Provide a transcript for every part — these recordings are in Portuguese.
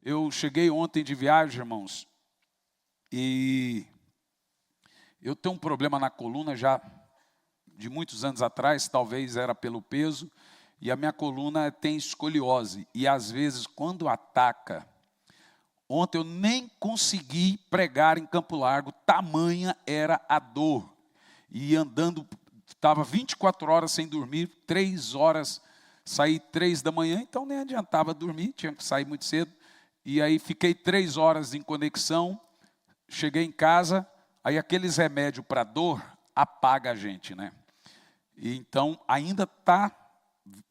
Eu cheguei ontem de viagem, irmãos, e eu tenho um problema na coluna já de muitos anos atrás, talvez era pelo peso, e a minha coluna tem escoliose. E às vezes, quando ataca, ontem eu nem consegui pregar em Campo Largo, tamanha era a dor. E andando, estava 24 horas sem dormir, 3 horas, saí 3 da manhã, então nem adiantava dormir, tinha que sair muito cedo. E aí fiquei 3 horas em conexão, cheguei em casa, aí aqueles remédios para dor apaga a gente, né? E então ainda está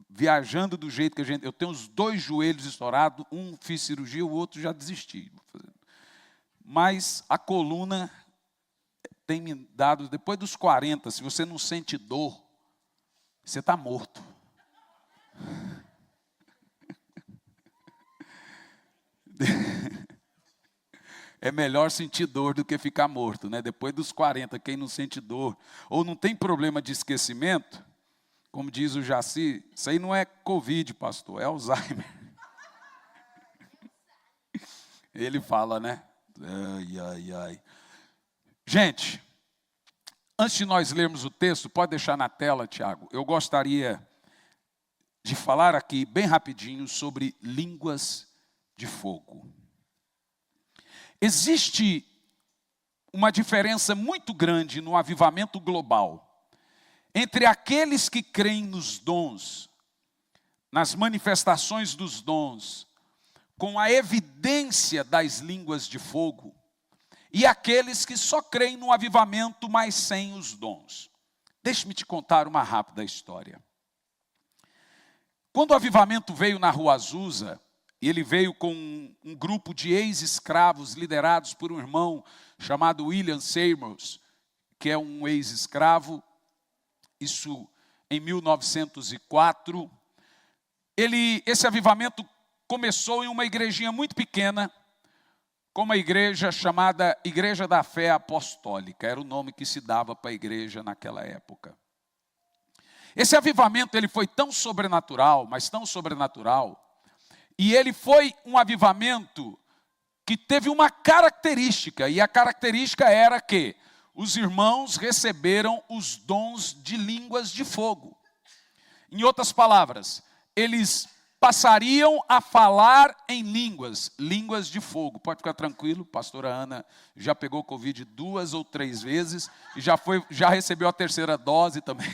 viajando do jeito que a gente... Eu tenho os 2 joelhos estourados, um fiz cirurgia, o outro já desisti. Mas a coluna tem me dado, depois dos 40, se você não sente dor, você está morto. É melhor sentir dor do que ficar morto, né? Depois dos 40, quem não sente dor, ou não tem problema de esquecimento, como diz o Jaci, isso aí não é Covid, pastor, é Alzheimer. Ele fala, né? Ai, ai, ai. Gente, antes de nós lermos o texto, pode deixar na tela, Tiago, eu gostaria de falar aqui bem rapidinho sobre línguas de fogo. Existe uma diferença muito grande no avivamento global entre aqueles que creem nos dons, nas manifestações dos dons, com a evidência das línguas de fogo, e aqueles que só creem no avivamento, mas sem os dons. Deixe-me te contar uma rápida história. Quando o avivamento veio na Rua Azusa, ele veio com um grupo de ex-escravos liderados por um irmão chamado William Seymour, que é um ex-escravo, isso em 1904. Esse avivamento começou em uma igrejinha muito pequena, com uma igreja chamada Igreja da Fé Apostólica, era o nome que se dava para a igreja naquela época. Esse avivamento ele foi tão sobrenatural, mas tão sobrenatural, e ele foi um avivamento que teve uma característica, e a característica era que os irmãos receberam os dons de línguas de fogo. Em outras palavras, eles passariam a falar em línguas de fogo. Pode ficar tranquilo, pastora Ana já pegou Covid 2 ou 3 vezes, e já recebeu a 3ª dose também.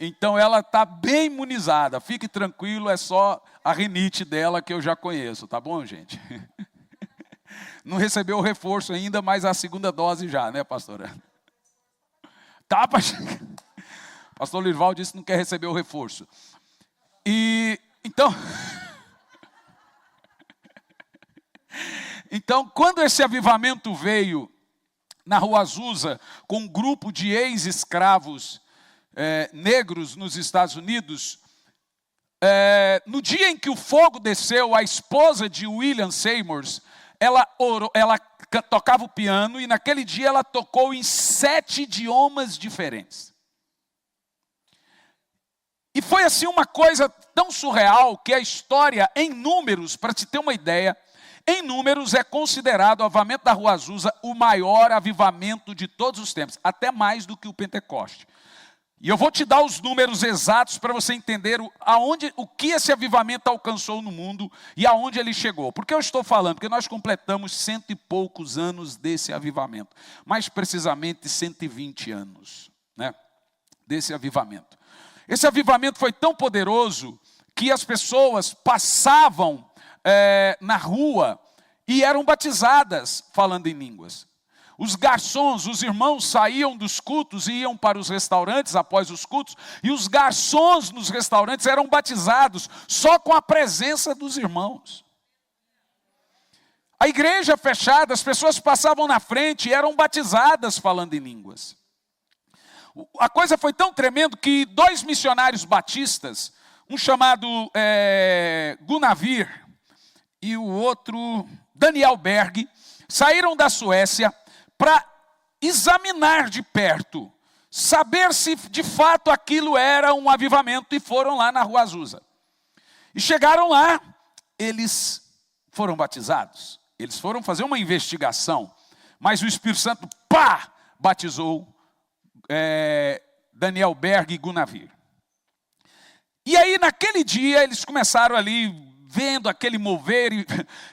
Então ela está bem imunizada, fique tranquilo, é só a rinite dela que eu já conheço, tá bom, gente? Não recebeu o reforço ainda, mas a 2ª dose já, né, pastora? Tá, pastor Lirval disse que não quer receber o reforço. E, então, quando esse avivamento veio na Rua Azusa, com um grupo de ex-escravos negros nos Estados Unidos, no dia em que o fogo desceu, a esposa de William Seymour, ela tocava o piano, e naquele dia ela tocou em 7 idiomas diferentes. E foi assim uma coisa tão surreal que a história, em números, para te ter uma ideia, em números é considerado o avivamento da Rua Azusa o maior avivamento de todos os tempos, até mais do que o Pentecoste. E eu vou te dar os números exatos para você entender o que esse avivamento alcançou no mundo e aonde ele chegou. Por que eu estou falando? Porque nós completamos 100 e poucos anos desse avivamento. Mais precisamente 120 anos, né, desse avivamento. Esse avivamento foi tão poderoso que as pessoas passavam na rua e eram batizadas falando em línguas. Os garçons, os irmãos saíam dos cultos e iam para os restaurantes após os cultos, e os garçons nos restaurantes eram batizados só com a presença dos irmãos. A igreja fechada, as pessoas passavam na frente e eram batizadas falando em línguas. A coisa foi tão tremendo que 2 missionários batistas, um chamado Gunavir e o outro Daniel Berg, saíram da Suécia para examinar de perto, saber se de fato aquilo era um avivamento, e foram lá na Rua Azusa. E chegaram lá, eles foram batizados. Eles foram fazer uma investigação, mas o Espírito Santo, batizou Daniel Berg e Gunavir. E aí, naquele dia, eles começaram ali, vendo aquele mover,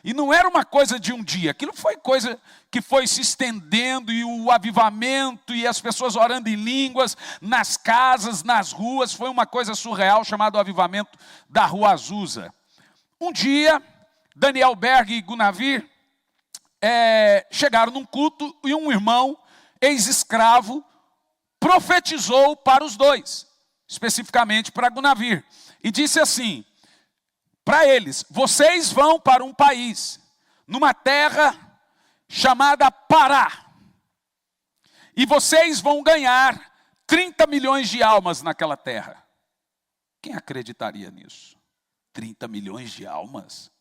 e não era uma coisa de um dia, aquilo foi coisa que foi se estendendo, e o avivamento, e as pessoas orando em línguas, nas casas, nas ruas, foi uma coisa surreal, chamada o avivamento da Rua Azusa. Um dia, Daniel Berg e Gunavir chegaram num culto, e um irmão, ex-escravo, profetizou para os dois, especificamente para Gunavir, e disse assim, para eles: vocês vão para um país, numa terra chamada Pará, e vocês vão ganhar 30 milhões de almas naquela terra. Quem acreditaria nisso? 30 milhões de almas?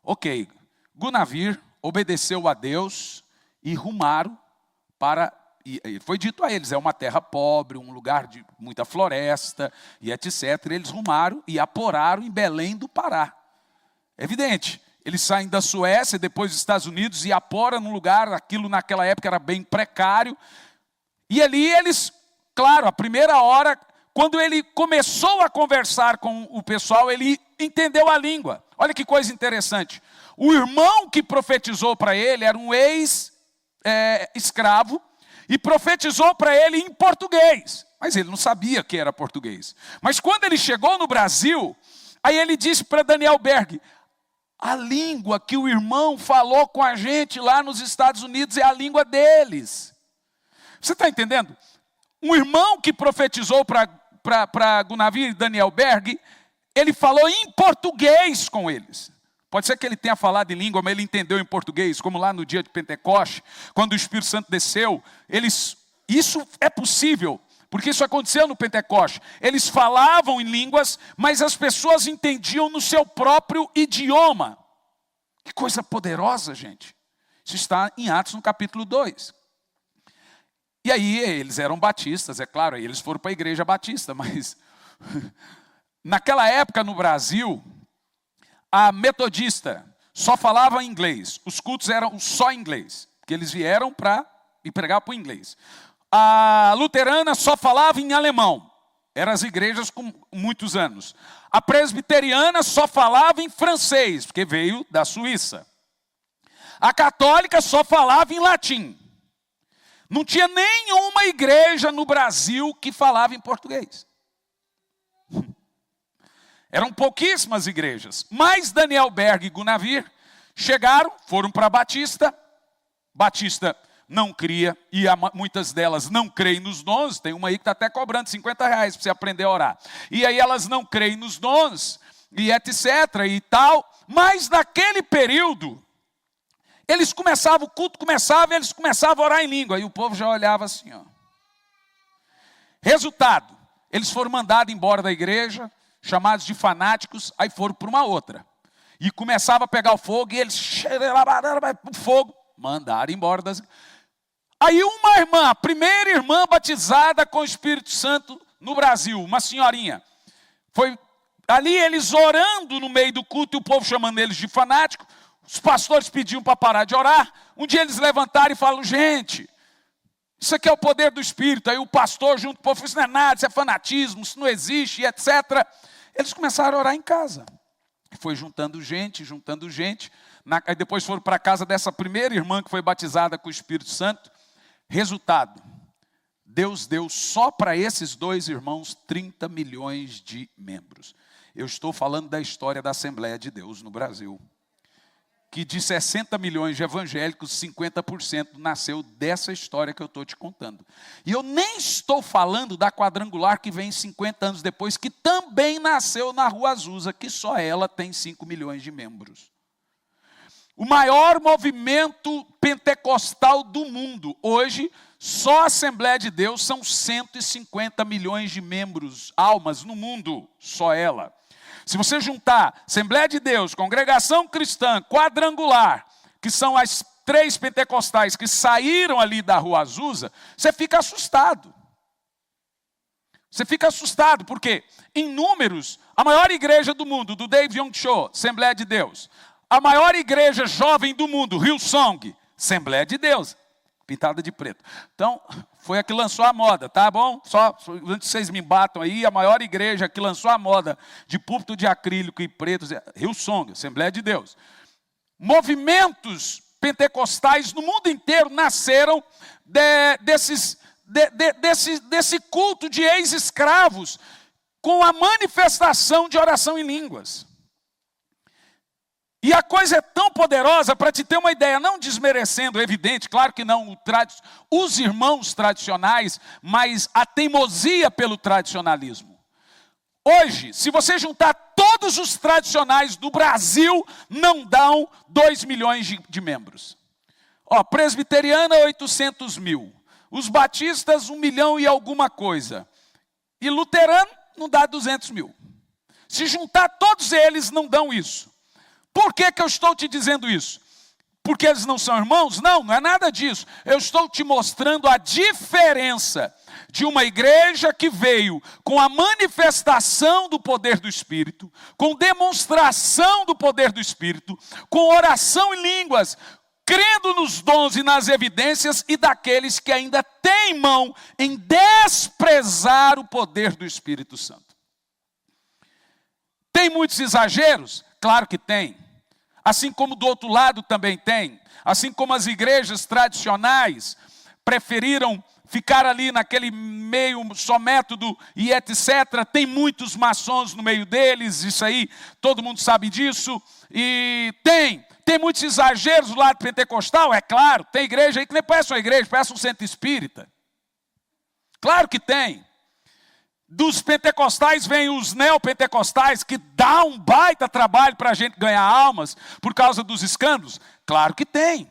Ok, Gunavir obedeceu a Deus e rumaram para... E foi dito a eles, é uma terra pobre, um lugar de muita floresta, e etc. Eles rumaram e aporaram em Belém do Pará. Evidente, eles saem da Suécia, depois dos Estados Unidos, e aporam num lugar, aquilo naquela época era bem precário. E ali eles, claro, a primeira hora, quando ele começou a conversar com o pessoal, ele entendeu a língua. Olha que coisa interessante. O irmão que profetizou para ele era um ex-escravo, e profetizou para ele em português. Mas ele não sabia que era português. Mas quando ele chegou no Brasil, aí ele disse para Daniel Berg: a língua que o irmão falou com a gente lá nos Estados Unidos é a língua deles. Você está entendendo? Um irmão que profetizou para Gunavir e Daniel Berg, ele falou em português com eles. Pode ser que ele tenha falado em língua, mas ele entendeu em português, como lá no dia de Pentecoste, quando o Espírito Santo desceu. Isso é possível, porque isso aconteceu no Pentecoste. Eles falavam em línguas, mas as pessoas entendiam no seu próprio idioma. Que coisa poderosa, gente. Isso está em Atos no capítulo 2. E aí eles eram batistas, é claro, aí eles foram para a igreja batista, mas naquela época no Brasil, a metodista só falava inglês, os cultos eram só em inglês, porque eles vieram para pregar para o inglês. A luterana só falava em alemão, eram as igrejas com muitos anos. A presbiteriana só falava em francês, porque veio da Suíça. A católica só falava em latim. Não tinha nenhuma igreja no Brasil que falava em português. Eram pouquíssimas igrejas. Mas Daniel Berg e Gunavir chegaram, foram para Batista. Batista não cria, e muitas delas não creem nos dons. Tem uma aí que está até cobrando R$50 para você aprender a orar. E aí elas não creem nos dons, e etc. e tal. Mas naquele período, eles começavam, o culto começava, e eles começavam a orar em língua. E o povo já olhava assim, ó. Resultado, eles foram mandados embora da igreja, chamados de fanáticos, aí foram para uma outra. E começava a pegar o fogo, e eles, o fogo, mandaram embora das... Aí uma irmã, a primeira irmã batizada com o Espírito Santo no Brasil, uma senhorinha, foi ali eles orando no meio do culto, e o povo chamando eles de fanático, os pastores pediam para parar de orar. Um dia eles levantaram e falaram: gente, isso aqui é o poder do Espírito. Aí o pastor junto com o povo falou: isso não é nada, isso é fanatismo, isso não existe, etc. Eles começaram a orar em casa. Foi juntando gente. Aí depois foram para a casa dessa primeira irmã que foi batizada com o Espírito Santo. Resultado, Deus deu só para esses dois irmãos 30 milhões de membros. Eu estou falando da história da Assembleia de Deus no Brasil, que de 60 milhões de evangélicos, 50% nasceu dessa história que eu estou te contando. E eu nem estou falando da quadrangular que vem 50 anos depois, que também nasceu na Rua Azusa, que só ela tem 5 milhões de membros. O maior movimento pentecostal do mundo, hoje, só a Assembleia de Deus são 150 milhões de membros, almas no mundo, só ela. Se você juntar Assembleia de Deus, Congregação Cristã, Quadrangular, que são as 3 pentecostais que saíram ali da Rua Azusa, você fica assustado. Você fica assustado, porque em números, a maior igreja do mundo, do David Young Cho, Assembleia de Deus. A maior igreja jovem do mundo, Hillsong, Assembleia de Deus, pintada de preto. Então, foi a que lançou a moda, tá bom? Só antes que vocês me batam aí, a maior igreja que lançou a moda de púlpito de acrílico e preto, Hillsong, Assembleia de Deus. Movimentos pentecostais no mundo inteiro nasceram desse culto de ex-escravos com a manifestação de oração em línguas. E a coisa é tão poderosa, para te ter uma ideia, não desmerecendo, é evidente, claro que não, os irmãos tradicionais, mas a teimosia pelo tradicionalismo. Hoje, se você juntar todos os tradicionais do Brasil, não dão 2 milhões de membros. Presbiteriana, 800 mil. Os batistas, 1 milhão e alguma coisa. E luterano, não dá 200 mil. Se juntar todos eles, não dão isso. Por que eu estou te dizendo isso? Porque eles não são irmãos? Não, não é nada disso. Eu estou te mostrando a diferença de uma igreja que veio com a manifestação do poder do Espírito, com demonstração do poder do Espírito, com oração em línguas, crendo nos dons e nas evidências, e daqueles que ainda teimam em desprezar o poder do Espírito Santo. Tem muitos exageros? Claro que tem. Assim como do outro lado também tem. Assim como as igrejas tradicionais preferiram ficar ali naquele meio só método e etc. Tem muitos maçons no meio deles, isso aí, todo mundo sabe disso. E tem muitos exageros do lado pentecostal, é claro. Tem igreja aí que nem parece uma igreja, parece um centro espírita. Claro que tem. Dos pentecostais vêm os neopentecostais, que dá um baita trabalho para a gente ganhar almas por causa dos escândalos. Claro que tem,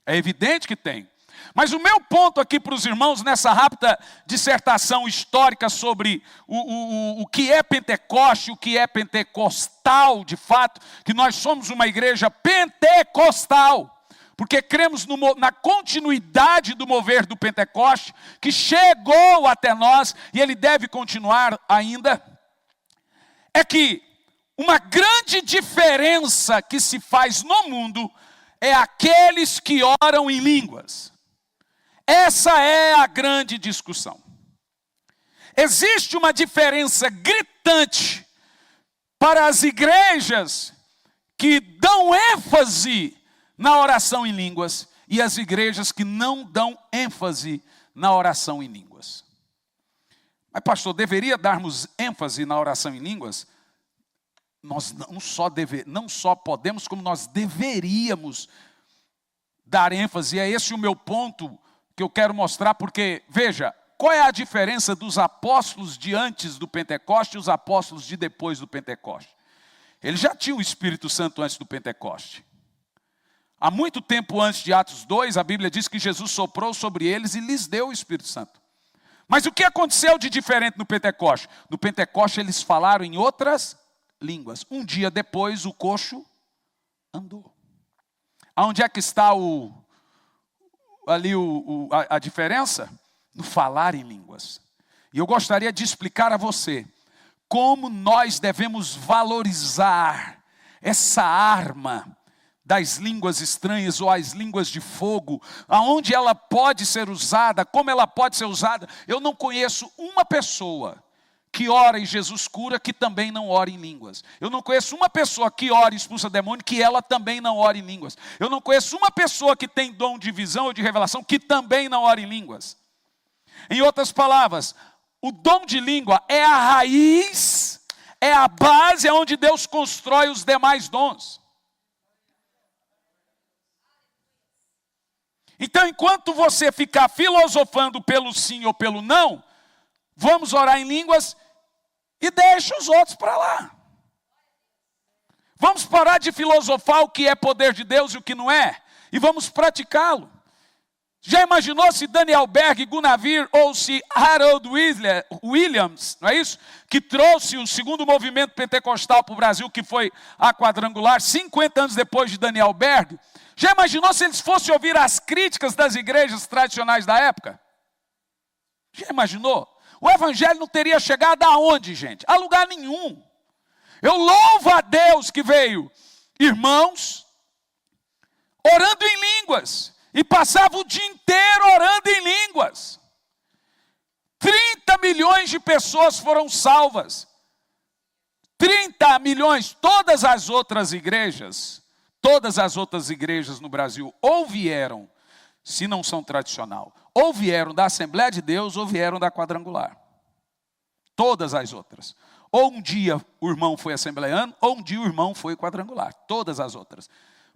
é evidente que tem. Mas o meu ponto aqui para os irmãos, nessa rápida dissertação histórica sobre o que é Pentecoste, o que é pentecostal de fato, que nós somos uma igreja pentecostal. Porque cremos na continuidade do mover do Pentecoste, que chegou até nós, e ele deve continuar ainda. É que uma grande diferença que se faz no mundo é aqueles que oram em línguas. Essa é a grande discussão. Existe uma diferença gritante para as igrejas que dão ênfase na oração em línguas, e as igrejas que não dão ênfase na oração em línguas. Mas pastor, deveria darmos ênfase na oração em línguas? Nós não só podemos, como nós deveríamos dar ênfase. E é esse o meu ponto que eu quero mostrar, porque, veja, qual é a diferença dos apóstolos de antes do Pentecoste e os apóstolos de depois do Pentecoste? Eles já tinham o Espírito Santo antes do Pentecoste. Há muito tempo antes de Atos 2, a Bíblia diz que Jesus soprou sobre eles e lhes deu o Espírito Santo. Mas o que aconteceu de diferente no Pentecoste? No Pentecoste eles falaram em outras línguas. Um dia depois o coxo andou. Aonde é que está a diferença? No falar em línguas. E eu gostaria de explicar a você como nós devemos valorizar essa arma das línguas estranhas ou as línguas de fogo, aonde ela pode ser usada, como ela pode ser usada. Eu não conheço uma pessoa que ora e Jesus cura, que também não ora em línguas. Eu não conheço uma pessoa que ora e expulsa demônio, que ela também não ora em línguas. Eu não conheço uma pessoa que tem dom de visão ou de revelação, que também não ora em línguas. Em outras palavras, o dom de língua é a raiz, é a base, é onde Deus constrói os demais dons. Então, enquanto você ficar filosofando pelo sim ou pelo não, vamos orar em línguas e deixa os outros para lá. Vamos parar de filosofar o que é poder de Deus e o que não é, e vamos praticá-lo. Já imaginou se Daniel Berg, Gunavir, ou se Harold Williams, não é isso? Que trouxe o segundo movimento pentecostal para o Brasil, que foi a quadrangular, 50 anos depois de Daniel Berg. Já imaginou se eles fossem ouvir as críticas das igrejas tradicionais da época? Já imaginou? o evangelho não teria chegado aonde, gente? A lugar nenhum. Eu louvo a Deus que veio irmãos orando em línguas, e passava o dia inteiro orando em línguas. 30 milhões de pessoas foram salvas. 30 milhões, todas as outras igrejas no Brasil, ou vieram, se não são tradicional, ou vieram da Assembleia de Deus, ou vieram da Quadrangular. Todas as outras. Ou um dia o irmão foi assembleiano, ou um dia o irmão foi quadrangular. Todas as outras.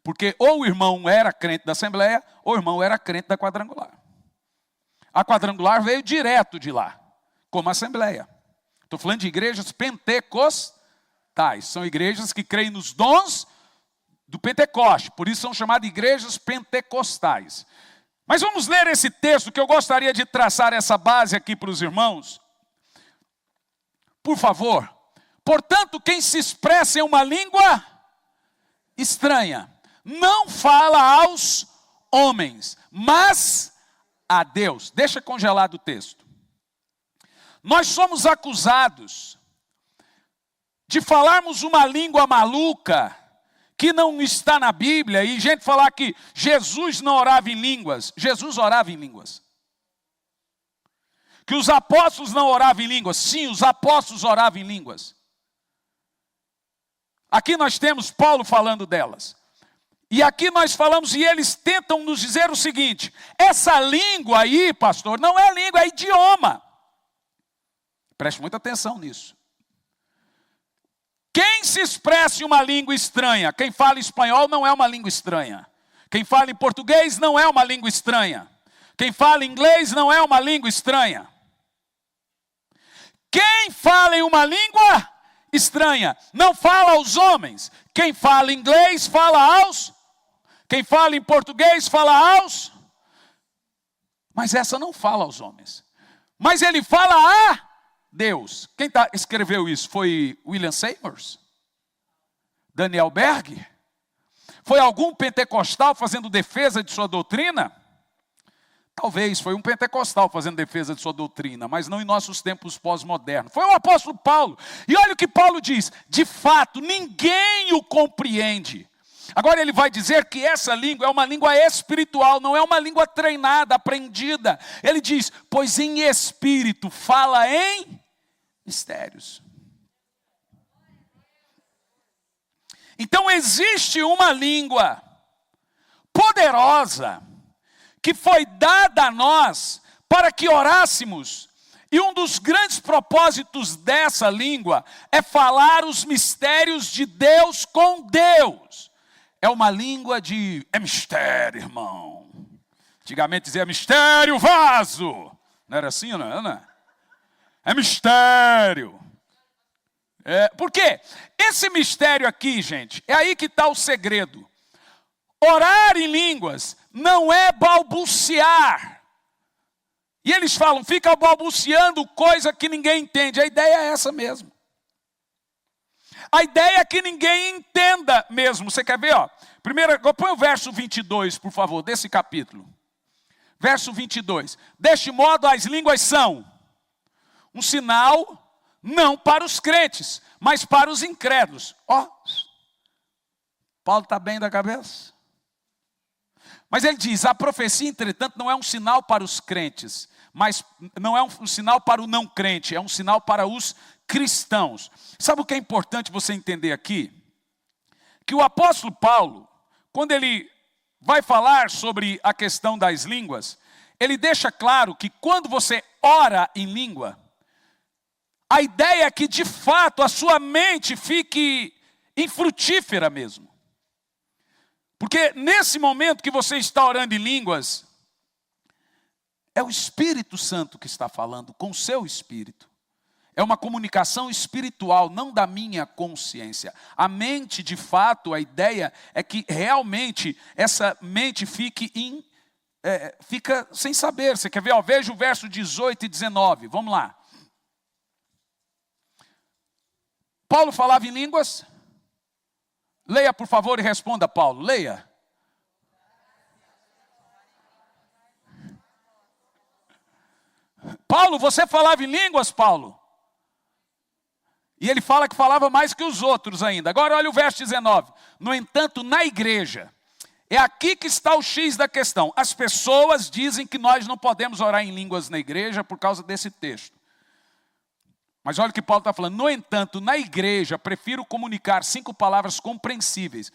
Porque ou o irmão era crente da Assembleia, ou o irmão era crente da Quadrangular. A Quadrangular veio direto de lá, como Assembleia. Estou falando de igrejas pentecostais. São igrejas que creem nos dons do Pentecoste. Por isso são chamadas igrejas pentecostais. Mas vamos ler esse texto, que eu gostaria de traçar essa base aqui para os irmãos. Por favor. Portanto, quem se expressa em uma língua estranha, não fala aos homens, mas a Deus. Deixa congelado o texto. Nós somos acusados de falarmos uma língua maluca, que não está na Bíblia, e gente falar que Jesus não orava em línguas. Jesus orava em línguas. Que os apóstolos não oravam em línguas. Sim, os apóstolos oravam em línguas. Aqui nós temos Paulo falando delas. E aqui nós falamos, e eles tentam nos dizer o seguinte: essa língua aí, pastor, não é língua, é idioma. Preste muita atenção nisso. Quem se expressa em uma língua estranha? Quem fala espanhol não é uma língua estranha. Quem fala em português não é uma língua estranha. Quem fala inglês não é uma língua estranha. Quem fala em uma língua estranha não fala aos homens. Quem fala inglês fala aos. Quem fala em português fala aos. Mas essa não fala aos homens. Mas ele fala a Deus. Quem escreveu isso? Foi William Seymour? Daniel Berg? Foi algum pentecostal fazendo defesa de sua doutrina? Talvez, foi um pentecostal fazendo defesa de sua doutrina, mas não em nossos tempos pós-modernos. Foi o apóstolo Paulo. E olha o que Paulo diz: de fato, ninguém o compreende. Agora ele vai dizer que essa língua é uma língua espiritual, não é uma língua treinada, aprendida. Ele diz: pois em espírito fala em mistérios. Então existe uma língua poderosa que foi dada a nós para que orássemos. E um dos grandes propósitos dessa língua é falar os mistérios de Deus com Deus. É uma língua de... é mistério, irmão. Antigamente dizia mistério, vaso. Não era assim, não é? É mistério. Por quê? Esse mistério aqui, gente, é aí que está o segredo. Orar em línguas não é balbuciar. E eles falam, fica balbuciando coisa que ninguém entende. A ideia é essa mesmo. A ideia é que ninguém entenda mesmo. Você quer ver? Primeiro, põe o verso 22, por favor, desse capítulo. Verso 22. Deste modo as línguas são um sinal, não para os crentes, mas para os incrédulos. Paulo está bem da cabeça? Mas ele diz, a profecia, entretanto, não é um sinal para os crentes, mas não é um sinal para o não crente, é um sinal para os cristãos. Sabe o que é importante você entender aqui? Que o apóstolo Paulo, quando ele vai falar sobre a questão das línguas, ele deixa claro que quando você ora em língua, a ideia é que de fato a sua mente fique infrutífera mesmo. Porque nesse momento que você está orando em línguas, é o Espírito Santo que está falando com o seu espírito. É uma comunicação espiritual, não da minha consciência. A mente, de fato, a ideia é que realmente essa mente fica sem saber. Você quer ver? Veja o verso 18 e 19. Vamos lá. Paulo falava em línguas? Leia, por favor, e responda, Paulo. Leia. Paulo, você falava em línguas, Paulo? E ele fala que falava mais que os outros ainda. Agora olha o verso 19. No entanto, na igreja, é aqui que está o X da questão. As pessoas dizem que nós não podemos orar em línguas na igreja por causa desse texto. Mas olha o que Paulo está falando. No entanto, na igreja, prefiro comunicar 5 palavras compreensíveis.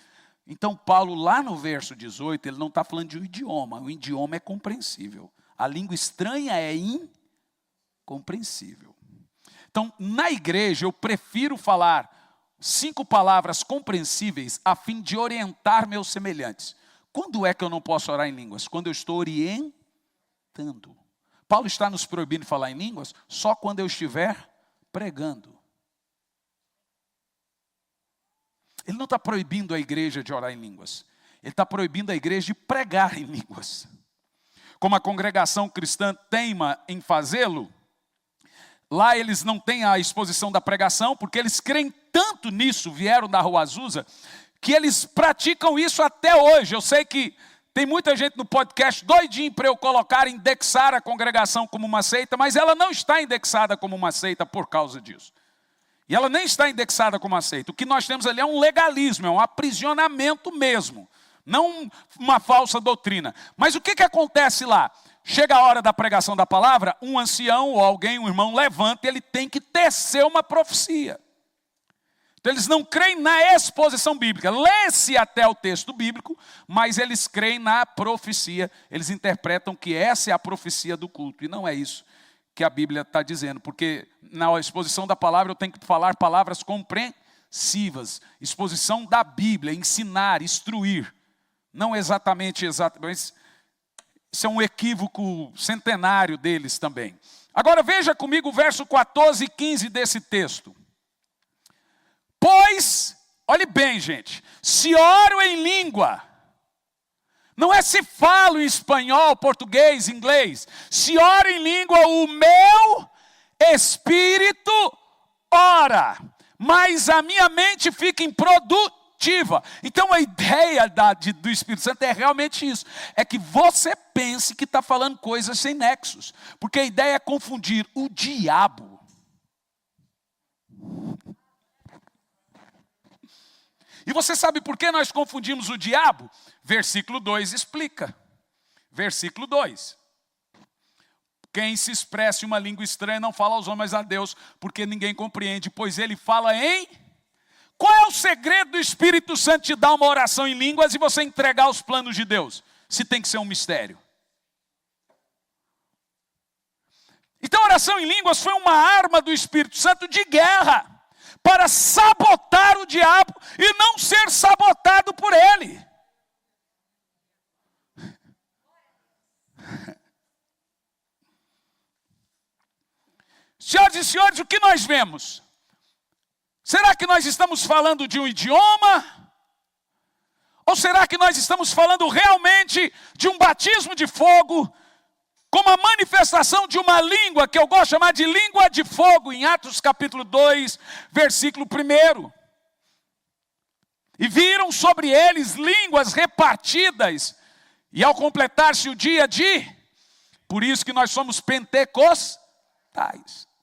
Então Paulo, lá no verso 18, ele não está falando de um idioma. O idioma é compreensível. A língua estranha é incompreensível. Então, na igreja, eu prefiro falar 5 palavras compreensíveis a fim de orientar meus semelhantes. Quando é que eu não posso orar em línguas? Quando eu estou orientando. Paulo está nos proibindo de falar em línguas só quando eu estiver pregando. Ele não está proibindo a igreja de orar em línguas. Ele está proibindo a igreja de pregar em línguas. Como a congregação cristã teima em fazê-lo, lá eles não têm a exposição da pregação, porque eles creem tanto nisso, vieram da Rua Azusa, que eles praticam isso até hoje. Eu sei que tem muita gente no podcast doidinho para eu colocar, indexar a congregação como uma seita, mas ela não está indexada como uma seita por causa disso. E ela nem está indexada como uma seita. O que nós temos ali é um legalismo, é um aprisionamento mesmo, não uma falsa doutrina. Mas o que acontece lá? Chega a hora da pregação da palavra, um ancião ou alguém, um irmão, levanta e ele tem que tecer uma profecia. Então eles não creem na exposição bíblica. Lê-se até o texto bíblico, mas eles creem na profecia. Eles interpretam que essa é a profecia do culto. E não é isso que a Bíblia está dizendo. Porque na exposição da palavra eu tenho que falar palavras compreensivas. Exposição da Bíblia, ensinar, instruir. Não exatamente, mas isso é um equívoco centenário deles também. Agora veja comigo o verso 14 e 15 desse texto. Pois, olhe bem, gente, se oro em língua, não é se falo em espanhol, português, inglês. Se oro em língua, o meu espírito ora, mas a minha mente fica improdutiva. Então a ideia do Espírito Santo é realmente isso. É que você pense que está falando coisas sem nexos. Porque a ideia é confundir o diabo. E você sabe por que nós confundimos o diabo? Versículo 2 explica. Versículo 2. Quem se expressa em uma língua estranha não fala aos homens a Deus, porque ninguém compreende, pois ele fala em... Qual é o segredo do Espírito Santo te dar uma oração em línguas e você entregar os planos de Deus? Se tem que ser um mistério. Então a oração em línguas foi uma arma do Espírito Santo de guerra, para sabotar o diabo e não ser sabotado por ele. Senhoras e senhores, o que nós vemos? Será que nós estamos falando de um idioma? Ou será que nós estamos falando realmente de um batismo de fogo, como a manifestação de uma língua, que eu gosto de chamar de língua de fogo, em Atos capítulo 2, versículo 1. E viram sobre eles línguas repartidas, e ao completar-se o dia de... Por isso que nós somos pentecostais.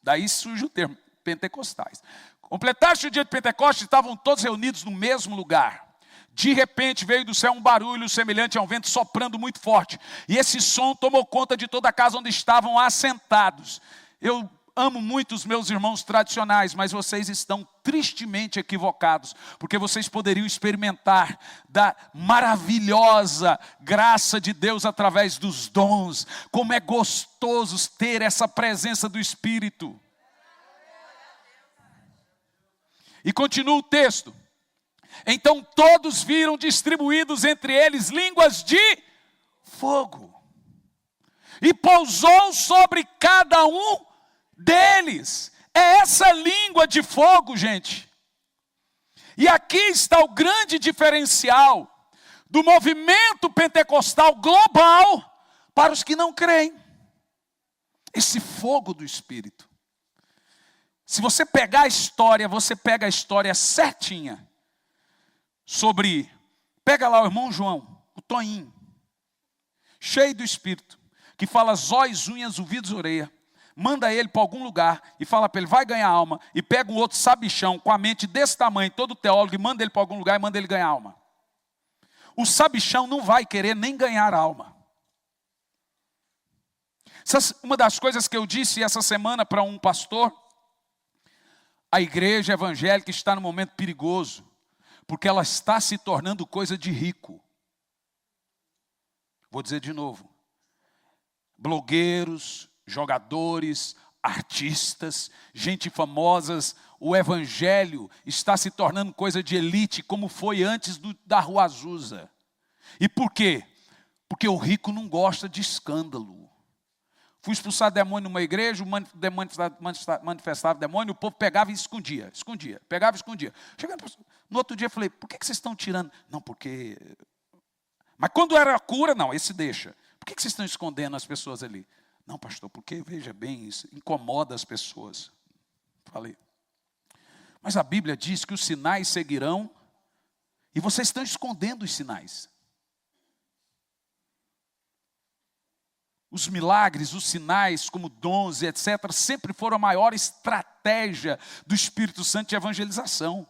Daí surge o termo, pentecostais. Completar-se o dia de Pentecostes, estavam todos reunidos no mesmo lugar. De repente veio do céu um barulho semelhante a um vento soprando muito forte. E esse som tomou conta de toda a casa onde estavam assentados. Eu amo muito os meus irmãos tradicionais, mas vocês estão tristemente equivocados. Porque vocês poderiam experimentar da maravilhosa graça de Deus através dos dons. Como é gostoso ter essa presença do Espírito. E continua o texto. Então todos viram distribuídos entre eles línguas de fogo. E pousou sobre cada um deles. É essa língua de fogo, gente. E aqui está o grande diferencial do movimento pentecostal global para os que não creem. Esse fogo do Espírito. Se você pegar a história, você pega a história certinha. Sobre, pega lá o irmão João, o Toinho, cheio do Espírito, que fala zóis, unhas, ouvidos, orelha. manda ele para algum lugar e fala para ele, vai ganhar alma, e pega um outro sabichão com a mente desse tamanho, todo teólogo, e manda ele para algum lugar e manda ele ganhar alma. O sabichão não vai querer nem ganhar alma. Uma das coisas que eu disse essa semana para um pastor, a igreja evangélica está num momento perigoso, porque ela está se tornando coisa de rico. Vou dizer de novo. Blogueiros, jogadores, artistas, gente famosas, o evangelho está se tornando coisa de elite, como foi antes da Rua Azusa. E por quê? Porque o rico não gosta de escândalo. Fui expulsar demônio numa igreja, manifestava demônio, o povo pegava e escondia, pegava e escondia. Chegando, no outro dia eu falei, por que vocês estão tirando? Não, porque... Mas quando era a cura, não, esse deixa. Por que vocês estão escondendo as pessoas ali? Não, pastor, porque, veja bem, isso incomoda as pessoas. Falei. Mas a Bíblia diz que os sinais seguirão, e vocês estão escondendo os sinais. Os milagres, os sinais, como dons e etc., sempre foram a maior estratégia do Espírito Santo de evangelização.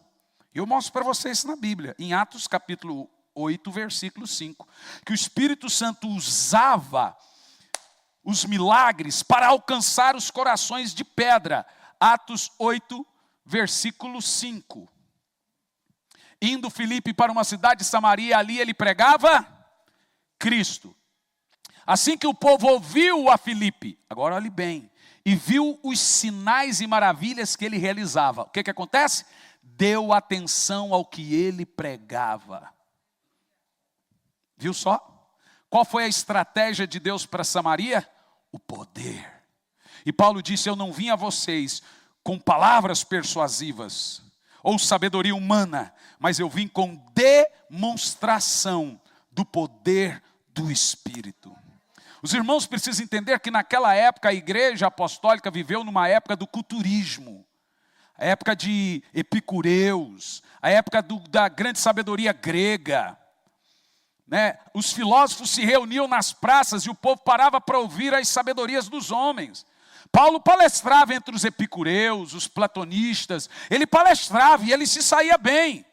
Eu mostro para vocês isso na Bíblia, em Atos capítulo 8, versículo 5, que o Espírito Santo usava os milagres para alcançar os corações de pedra. Atos 8, versículo 5. Indo Filipe para uma cidade de Samaria, ali ele pregava Cristo. Assim que o povo ouviu a Filipe, agora olhe bem, e viu os sinais e maravilhas que ele realizava, o que acontece? Deu atenção ao que ele pregava. Viu só? Qual foi a estratégia de Deus para Samaria? O poder. E Paulo disse, eu não vim a vocês com palavras persuasivas ou sabedoria humana, mas eu vim com demonstração do poder do Espírito. Os irmãos precisam entender que naquela época a igreja apostólica viveu numa época do culturismo, a época de epicureus, a época da grande sabedoria grega. Né? Os filósofos se reuniam nas praças e o povo parava para ouvir as sabedorias dos homens. Paulo palestrava entre os epicureus, os platonistas, ele palestrava e ele se saía bem.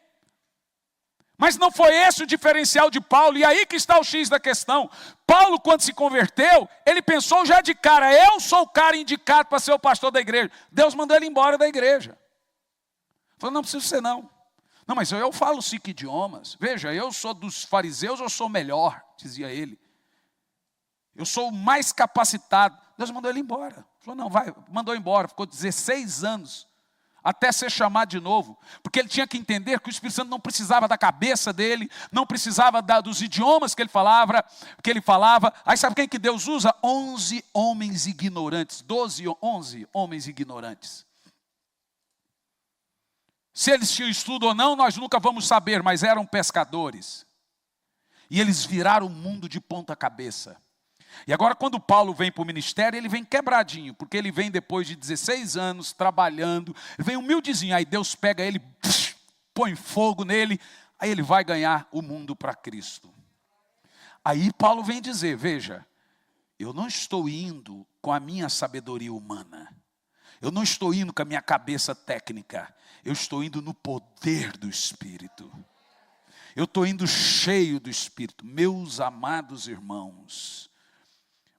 Mas não foi esse o diferencial de Paulo, e aí que está o X da questão. Paulo, quando se converteu, ele pensou já de cara, eu sou o cara indicado para ser o pastor da igreja. Deus mandou ele embora da igreja. Falou, não precisa ser não. Não, mas eu falo 5 idiomas. Veja, eu sou dos fariseus, eu sou melhor, dizia ele. Eu sou o mais capacitado. Deus mandou ele embora. Falou, não, vai, mandou embora. Ficou 16 anos, até ser chamado de novo. Porque ele tinha que entender que o Espírito Santo não precisava da cabeça dele, não precisava dos idiomas que ele falava. Aí sabe quem que Deus usa? 11 homens ignorantes, 11 homens ignorantes. Se eles tinham estudo ou não, nós nunca vamos saber, mas eram pescadores. E eles viraram o mundo de ponta cabeça. E agora quando Paulo vem para o ministério, ele vem quebradinho, porque ele vem depois de 16 anos trabalhando, ele vem humildezinho, aí Deus pega ele, põe fogo nele, aí ele vai ganhar o mundo para Cristo. Aí Paulo vem dizer, veja, eu não estou indo com a minha sabedoria humana, eu não estou indo com a minha cabeça técnica, eu estou indo no poder do Espírito. Eu estou indo cheio do Espírito. Meus amados irmãos,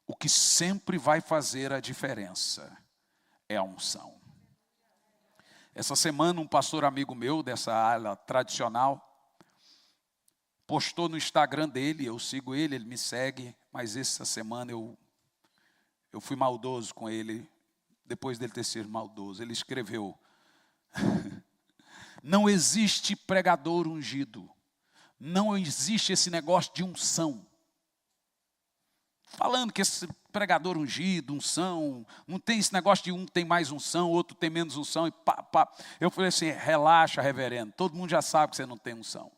o que sempre vai fazer a diferença é a unção. Essa semana um pastor amigo meu dessa área tradicional postou no Instagram dele, eu sigo ele, ele me segue, mas essa semana eu fui maldoso com ele, depois dele ter sido maldoso. Ele escreveu, não existe pregador ungido, não existe esse negócio de unção. Falando que esse pregador ungido, unção, não tem esse negócio de um tem mais unção, outro tem menos unção. E pá, pá. Eu falei assim, relaxa, reverendo, todo mundo já sabe que você não tem unção.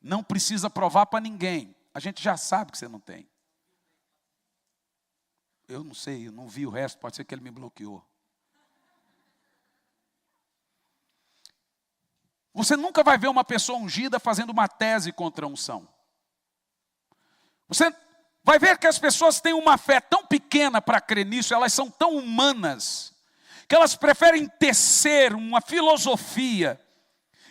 Não precisa provar para ninguém, a gente já sabe que você não tem. Eu não sei, eu não vi o resto, pode ser que ele me bloqueou. Você nunca vai ver uma pessoa ungida fazendo uma tese contra a unção. Você vai ver que as pessoas têm uma fé tão pequena para crer nisso, elas são tão humanas, que elas preferem tecer uma filosofia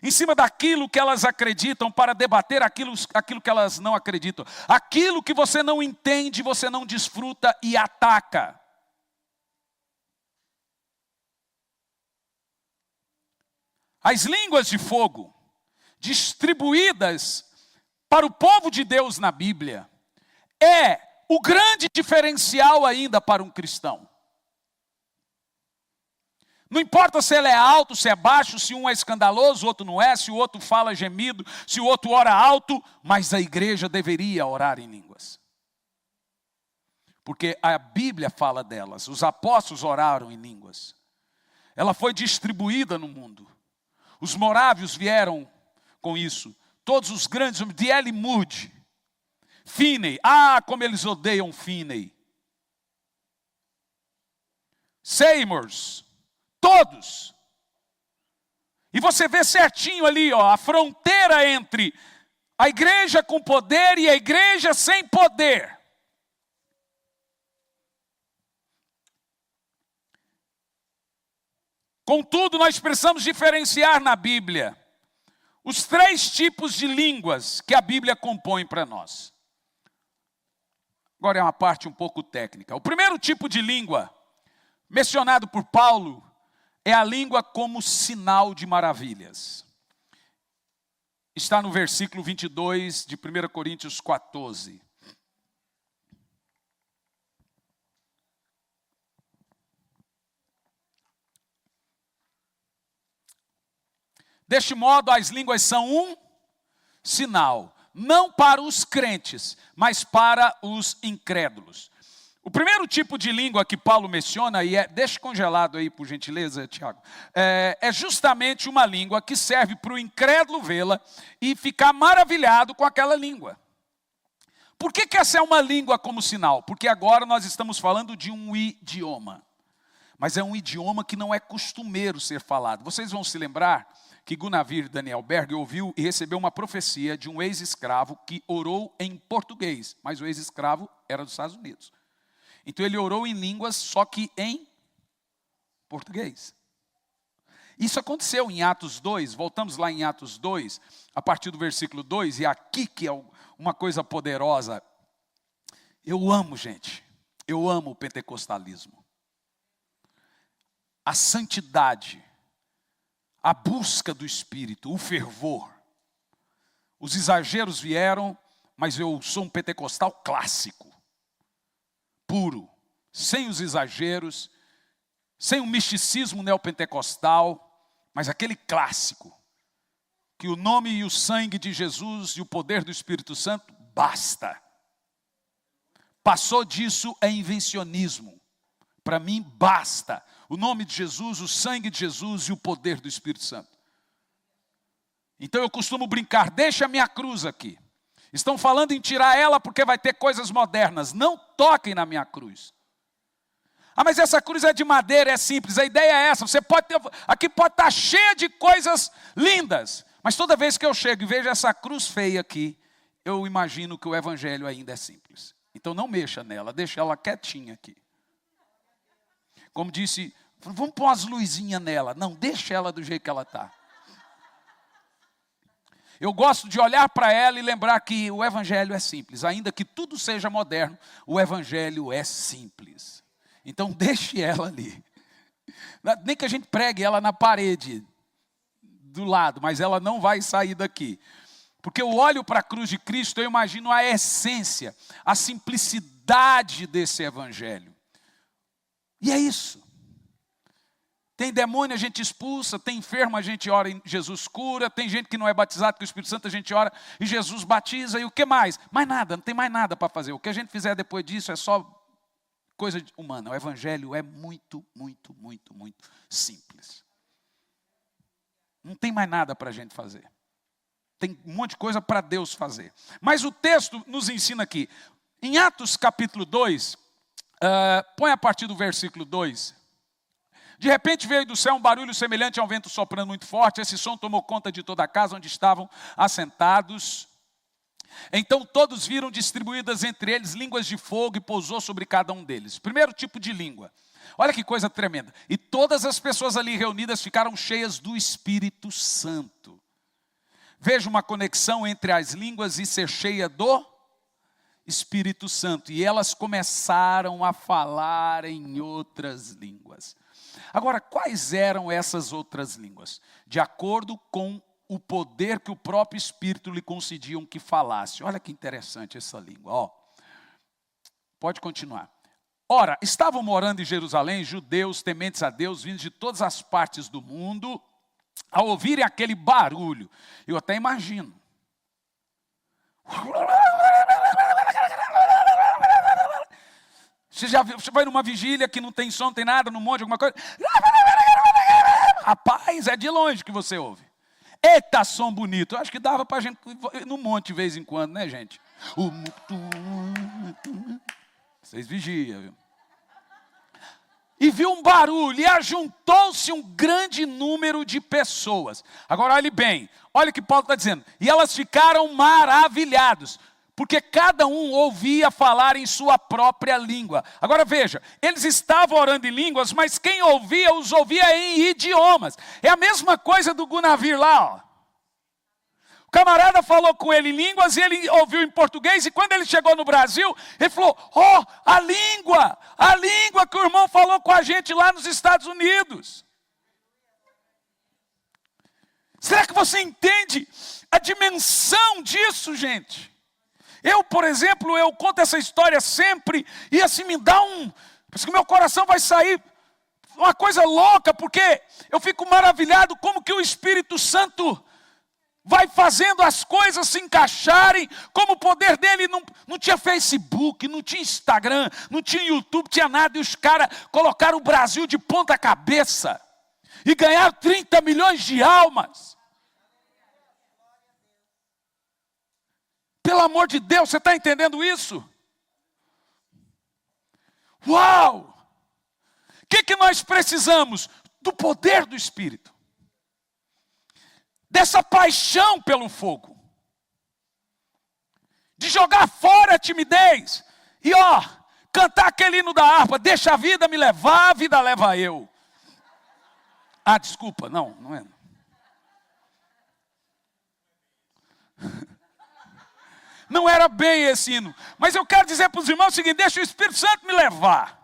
em cima daquilo que elas acreditam para debater aquilo que elas não acreditam. Aquilo que você não entende, você não desfruta e ataca. As línguas de fogo distribuídas para o povo de Deus na Bíblia é o grande diferencial ainda para um cristão. Não importa se ele é alto, se é baixo, se um é escandaloso, o outro não é, se o outro fala gemido, se o outro ora alto, mas a igreja deveria orar em línguas. Porque a Bíblia fala delas, os apóstolos oraram em línguas. Ela foi distribuída no mundo. Os morávios vieram com isso. Todos os grandes homens, D.L. Moody, Finney, como eles odeiam Finney. Seymours, todos. E você vê certinho ali, a fronteira entre a igreja com poder e a igreja sem poder. Contudo, nós precisamos diferenciar na Bíblia os 3 tipos de línguas que a Bíblia compõe para nós. Agora é uma parte um pouco técnica. O primeiro tipo de língua, mencionado por Paulo, é a língua como sinal de maravilhas. Está no versículo 22 de 1 Coríntios 14. Deste modo, as línguas são um sinal, não para os crentes, mas para os incrédulos. O primeiro tipo de língua que Paulo menciona, e deixa congelado aí por gentileza, Tiago, é justamente uma língua que serve para o incrédulo vê-la e ficar maravilhado com aquela língua. Por que essa é uma língua como sinal? Porque agora nós estamos falando de um idioma, mas é um idioma que não é costumeiro ser falado. Vocês vão se lembrar que Gunavir Daniel Berg ouviu e recebeu uma profecia de um ex-escravo que orou em português, mas o ex-escravo era dos Estados Unidos. Então ele orou em línguas, só que em português. Isso aconteceu em Atos 2, voltamos lá em Atos 2, a partir do versículo 2, e aqui que é uma coisa poderosa. Eu amo, gente, eu amo o pentecostalismo. A santidade, a busca do Espírito, o fervor. Os exageros vieram, mas eu sou um pentecostal clássico. Puro, sem os exageros, sem o misticismo neopentecostal, mas aquele clássico, que o nome e o sangue de Jesus e o poder do Espírito Santo basta. Passou disso é invencionismo. Para mim basta o nome de Jesus, o sangue de Jesus e o poder do Espírito Santo. Então eu costumo brincar, deixa a minha cruz aqui. Estão falando em tirar ela porque vai ter coisas modernas. Não toquem na minha cruz. Mas essa cruz é de madeira, é simples. A ideia é essa. Você pode ter, aqui pode estar cheia de coisas lindas. Mas toda vez que eu chego e vejo essa cruz feia aqui, eu imagino que o evangelho ainda é simples. Então não mexa nela, deixa ela quietinha aqui. Como disse, vamos pôr umas luzinhas nela. Não, deixa ela do jeito que ela está. Eu gosto de olhar para ela e lembrar que o evangelho é simples. Ainda que tudo seja moderno, o evangelho é simples. Então deixe ela ali. Nem que a gente pregue ela na parede do lado, mas ela não vai sair daqui. Porque eu olho para a cruz de Cristo, eu imagino a essência, a simplicidade desse evangelho. E é isso. Tem demônio, a gente expulsa, tem enfermo, a gente ora e Jesus cura, tem gente que não é batizado com o Espírito Santo, a gente ora e Jesus batiza, e o que mais? Mais nada, não tem mais nada para fazer. O que a gente fizer depois disso é só coisa humana. O evangelho é muito, muito, muito, muito simples. Não tem mais nada para a gente fazer. Tem um monte de coisa para Deus fazer. Mas o texto nos ensina aqui, em Atos capítulo 2, põe a partir do versículo 2. De repente veio do céu um barulho semelhante a um vento soprando muito forte. Esse som tomou conta de toda a casa onde estavam assentados. Então todos viram distribuídas entre eles línguas de fogo e pousou sobre cada um deles. Primeiro tipo de língua. Olha que coisa tremenda. E todas as pessoas ali reunidas ficaram cheias do Espírito Santo. Veja uma conexão entre as línguas e ser cheia do Espírito Santo. E elas começaram a falar em outras línguas. Agora, quais eram essas outras línguas? De acordo com o poder que o próprio Espírito lhe concediam que falasse. Olha que interessante essa língua. Ó, pode continuar. Ora, estavam morando em Jerusalém judeus tementes a Deus, vindos de todas as partes do mundo, ao ouvirem aquele barulho. Eu até imagino. Você vai numa vigília que não tem som, não tem nada, num monte de alguma coisa. Rapaz, é de longe que você ouve. Eita, som bonito. Eu acho que dava para a gente ir no monte de vez em quando, né, gente? Vocês vigiam, viu? E viu um barulho, e ajuntou-se um grande número de pessoas. Agora olhe bem, olha o que Paulo está dizendo. E elas ficaram maravilhados, porque cada um ouvia falar em sua própria língua. Agora veja, eles estavam orando em línguas, mas quem ouvia, os ouvia em idiomas. É a mesma coisa do Gunavir lá, ó. O camarada falou com ele em línguas e ele ouviu em português, e quando ele chegou no Brasil, ele falou, a língua que o irmão falou com a gente lá nos Estados Unidos. Será que você entende a dimensão disso, gente? Eu, por exemplo, eu conto essa história sempre, e assim me dá parece que o meu coração vai sair uma coisa louca, porque eu fico maravilhado como que o Espírito Santo vai fazendo as coisas se encaixarem, como o poder dele não tinha Facebook, não tinha Instagram, não tinha YouTube, tinha nada, e os caras colocaram o Brasil de ponta cabeça, e ganharam 30 milhões de almas. Pelo amor de Deus, você está entendendo isso? Uau! O que nós precisamos? Do poder do Espírito. Dessa paixão pelo fogo. De jogar fora a timidez. E cantar aquele hino da harpa. Deixa a vida me levar, a vida leva eu. Desculpa, não é. Não era bem esse hino. Mas eu quero dizer para os irmãos o seguinte: deixa o Espírito Santo me levar.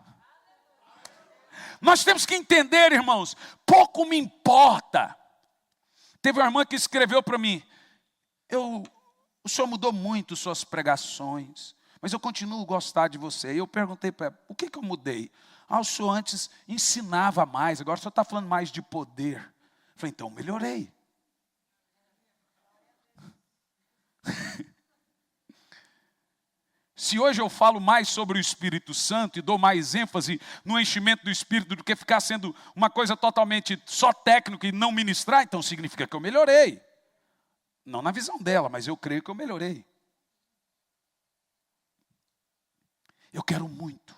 Nós temos que entender, irmãos, pouco me importa. Teve uma irmã que escreveu para mim, o senhor mudou muito suas pregações, mas eu continuo a gostar de você. E eu perguntei para ela, o que eu mudei? O senhor antes ensinava mais, agora o senhor está falando mais de poder. Eu falei, então melhorei. Se hoje eu falo mais sobre o Espírito Santo e dou mais ênfase no enchimento do Espírito do que ficar sendo uma coisa totalmente só técnica e não ministrar, então significa que eu melhorei. Não na visão dela, mas eu creio que eu melhorei. Eu quero muito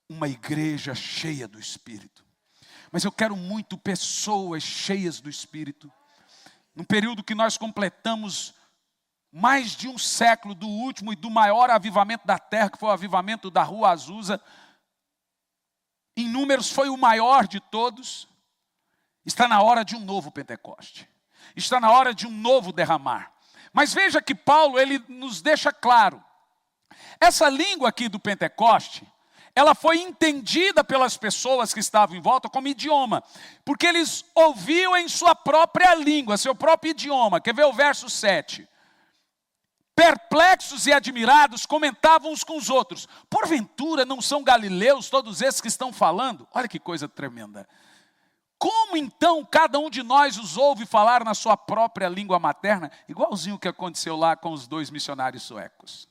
uma igreja cheia do Espírito. Mas eu quero muito pessoas cheias do Espírito. No período que nós completamos mais de um século do último e do maior avivamento da terra, que foi o avivamento da Rua Azusa. Em números foi o maior de todos. Está na hora de um novo Pentecoste. Está na hora de um novo derramar. Mas veja que Paulo, ele nos deixa claro. Essa língua aqui do Pentecoste, ela foi entendida pelas pessoas que estavam em volta como idioma. Porque eles ouviam em sua própria língua, seu próprio idioma. Quer ver o verso 7? Perplexos e admirados, comentavam uns com os outros. Porventura não são galileus todos esses que estão falando? Olha que coisa tremenda. Como então cada um de nós os ouve falar na sua própria língua materna? Igualzinho o que aconteceu lá com os 2 missionários suecos.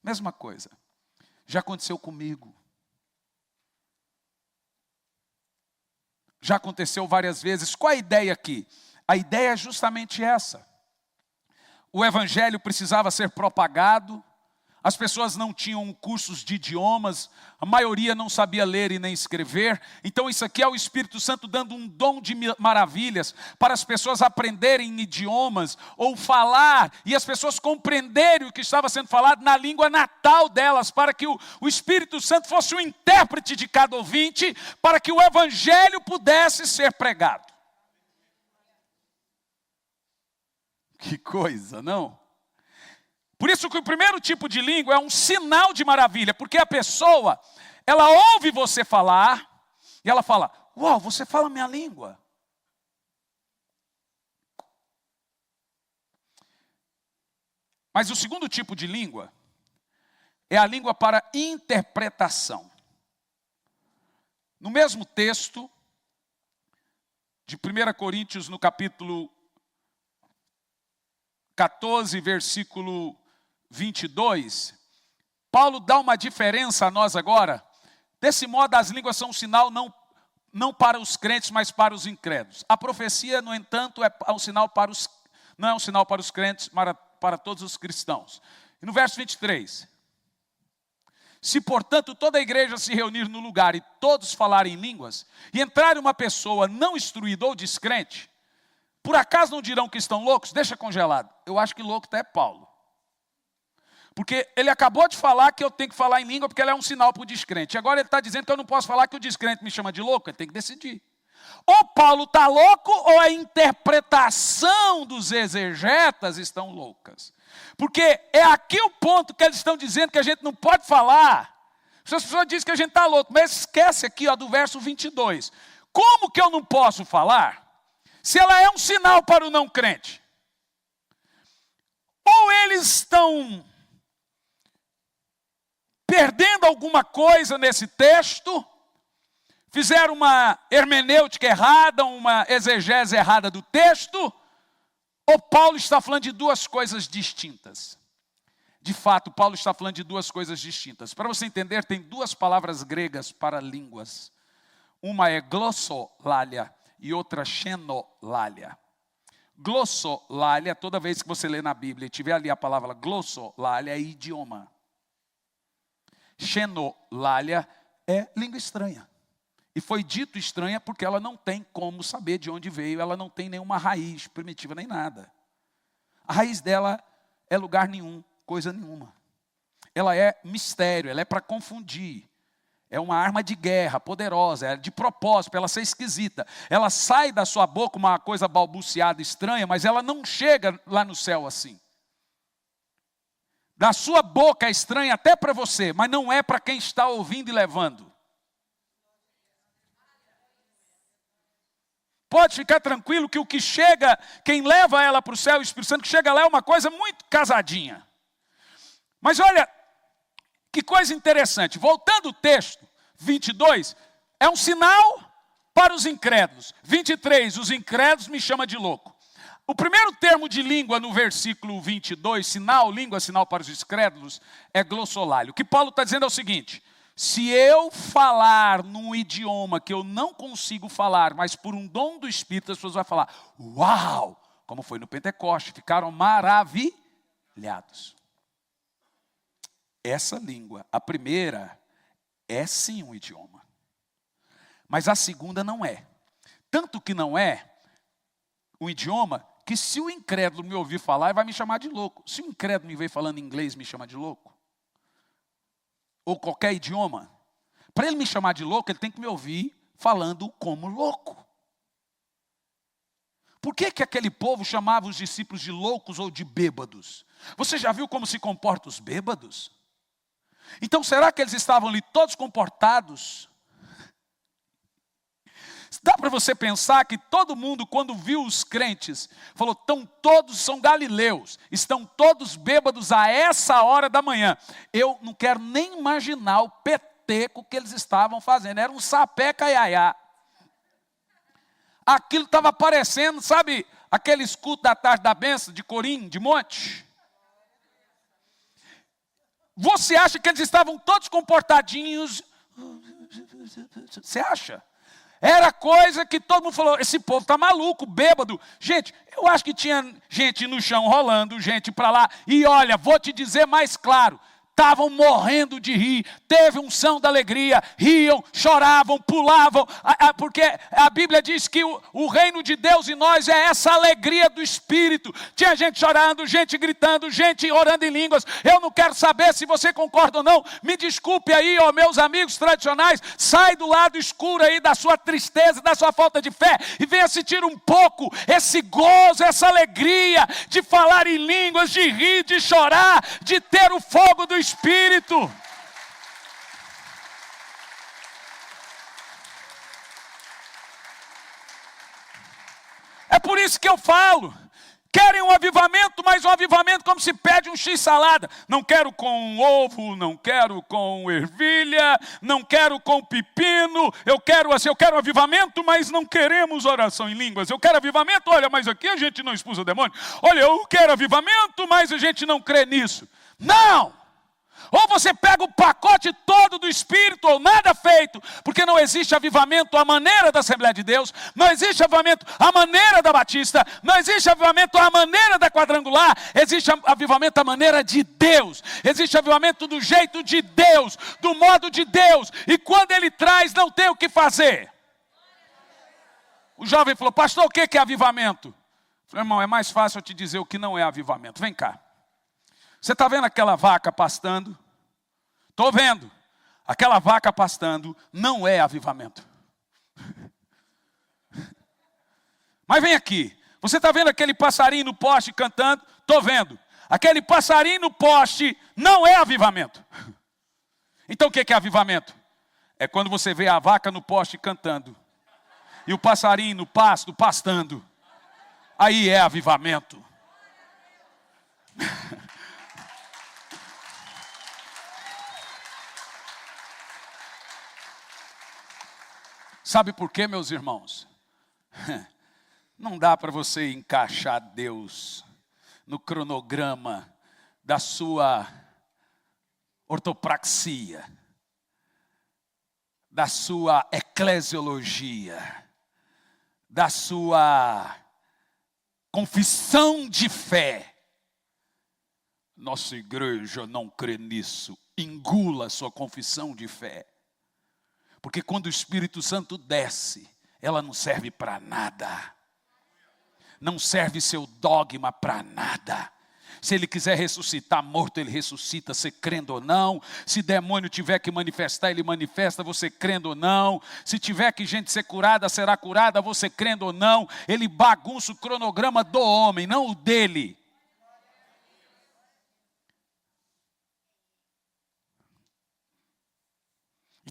Mesma coisa. Já aconteceu comigo. Já aconteceu várias vezes. Qual a ideia aqui? A ideia é justamente essa. O evangelho precisava ser propagado, as pessoas não tinham cursos de idiomas, a maioria não sabia ler e nem escrever. Então isso aqui é o Espírito Santo dando um dom de maravilhas para as pessoas aprenderem idiomas ou falar e as pessoas compreenderem o que estava sendo falado na língua natal delas, para que o Espírito Santo fosse o intérprete de cada ouvinte, para que o evangelho pudesse ser pregado. Que coisa, não? Por isso que o primeiro tipo de língua é um sinal de maravilha, porque a pessoa, ela ouve você falar, e ela fala, uau, você fala minha língua. Mas o segundo tipo de língua é a língua para interpretação. No mesmo texto de 1 Coríntios, no capítulo 14, versículo 22, Paulo dá uma diferença a nós agora. Desse modo, as línguas são um sinal não para os crentes, mas para os incrédulos. A profecia, no entanto, não é um sinal para os crentes, mas para todos os cristãos. E no verso 23, se, portanto, toda a igreja se reunir no lugar e todos falarem em línguas, e entrar uma pessoa não instruída ou descrente, por acaso não dirão que estão loucos? Deixa congelado. Eu acho que louco até é Paulo. Porque ele acabou de falar que eu tenho que falar em língua porque ela é um sinal para o descrente. Agora ele está dizendo que eu não posso falar que o descrente me chama de louco. Ele tem que decidir. Ou Paulo está louco ou a interpretação dos exegetas estão loucas. Porque é aqui o ponto que eles estão dizendo que a gente não pode falar. As pessoas dizem que a gente está louco, mas esquece aqui do verso 22. Como que eu não posso falar se ela é um sinal para o não crente? Ou eles estão perdendo alguma coisa nesse texto, fizeram uma hermenêutica errada, uma exegese errada do texto, ou Paulo está falando de duas coisas distintas. De fato, Paulo está falando de duas coisas distintas. Para você entender, tem duas palavras gregas para línguas. Uma é glossolalia e outra xenolalia. Glossolalia, toda vez que você lê na Bíblia e tiver ali a palavra glossolalia, é idioma. Xenolalia é língua estranha. E foi dito estranha porque ela não tem como saber de onde veio, ela não tem nenhuma raiz primitiva nem nada. A raiz dela é lugar nenhum, coisa nenhuma. Ela é mistério, ela é para confundir. É uma arma de guerra poderosa, é de propósito, para ela ser esquisita. Ela sai da sua boca uma coisa balbuciada, estranha, mas ela não chega lá no céu assim. Da sua boca é estranha até para você, mas não é para quem está ouvindo e levando. Pode ficar tranquilo que o que chega, quem leva ela para o céu, o Espírito Santo, que chega lá é uma coisa muito casadinha. Mas olha, que coisa interessante. Voltando ao texto, 22, é um sinal para os incrédulos. 23, os incrédulos me chamam de louco. O primeiro termo de língua no versículo 22, sinal, língua, sinal para os incrédulos, é glossolalia. O que Paulo está dizendo é o seguinte: se eu falar num idioma que eu não consigo falar, mas por um dom do Espírito, as pessoas vão falar, uau, como foi no Pentecoste, ficaram maravilhados. Essa língua, a primeira, é sim um idioma. Mas a segunda não é. Tanto que não é um idioma que se o incrédulo me ouvir falar, ele vai me chamar de louco. Se o incrédulo me ver falando inglês, me chama de louco. Ou qualquer idioma. Para ele me chamar de louco, ele tem que me ouvir falando como louco. Por que aquele povo chamava os discípulos de loucos ou de bêbados? Você já viu como se comportam os bêbados? Então será que eles estavam ali todos comportados? Dá para você pensar que todo mundo, quando viu os crentes, falou, todos são galileus, estão todos bêbados a essa hora da manhã. Eu não quero nem imaginar o peteco que eles estavam fazendo, era um sapé caiaiá. Aquilo estava parecendo, sabe, aquele escudo da tarde da bênção, de Corim, de Monte. Você acha que eles estavam todos comportadinhos? Você acha? Era coisa que todo mundo falou, esse povo está maluco, bêbado. Gente, eu acho que tinha gente no chão rolando, gente para lá. E olha, vou te dizer mais claro, estavam morrendo de rir. Teve unção da alegria, riam, choravam, pulavam, porque a Bíblia diz que o reino de Deus em nós é essa alegria do Espírito. Tinha gente chorando, gente gritando, gente orando em línguas. Eu não quero saber se você concorda ou não. Me desculpe aí, ó, meus amigos tradicionais. Sai do lado escuro aí da sua tristeza, da sua falta de fé e venha sentir um pouco esse gozo, essa alegria de falar em línguas, de rir, de chorar, de ter o fogo do Espírito. É por isso que eu falo. Querem um avivamento, mas um avivamento como se pede um x-salada. Não quero com ovo, não quero com ervilha, não quero com pepino. Eu quero avivamento, mas não queremos oração em línguas. Eu quero avivamento, olha, mas aqui a gente não expulsa o demônio. Olha, eu quero avivamento, mas a gente não crê nisso. Não! Ou você pega o pacote todo do Espírito, ou nada feito, porque não existe avivamento à maneira da Assembleia de Deus, não existe avivamento à maneira da Batista, não existe avivamento à maneira da Quadrangular, existe avivamento à maneira de Deus, existe avivamento do jeito de Deus, do modo de Deus, e quando Ele traz, não tem o que fazer. O jovem falou, pastor, o que é avivamento? Eu falei, irmão, é mais fácil eu te dizer o que não é avivamento, vem cá. Você está vendo aquela vaca pastando? Estou vendo. Aquela vaca pastando não é avivamento. Mas vem aqui. Você está vendo aquele passarinho no poste cantando? Estou vendo. Aquele passarinho no poste não é avivamento. Então o que é avivamento? É quando você vê a vaca no poste cantando. E o passarinho no pasto pastando. Aí é avivamento. Sabe por quê, meus irmãos? Não dá para você encaixar Deus no cronograma da sua ortopraxia, da sua eclesiologia, da sua confissão de fé. Nossa igreja não crê nisso. Engula sua confissão de fé. Porque quando o Espírito Santo desce, ela não serve para nada. Não serve seu dogma para nada. Se ele quiser ressuscitar morto, ele ressuscita, você crendo ou não. Se demônio tiver que manifestar, ele manifesta, você crendo ou não. Se tiver que gente ser curada, será curada, você crendo ou não. Ele bagunça o cronograma do homem, não o dele.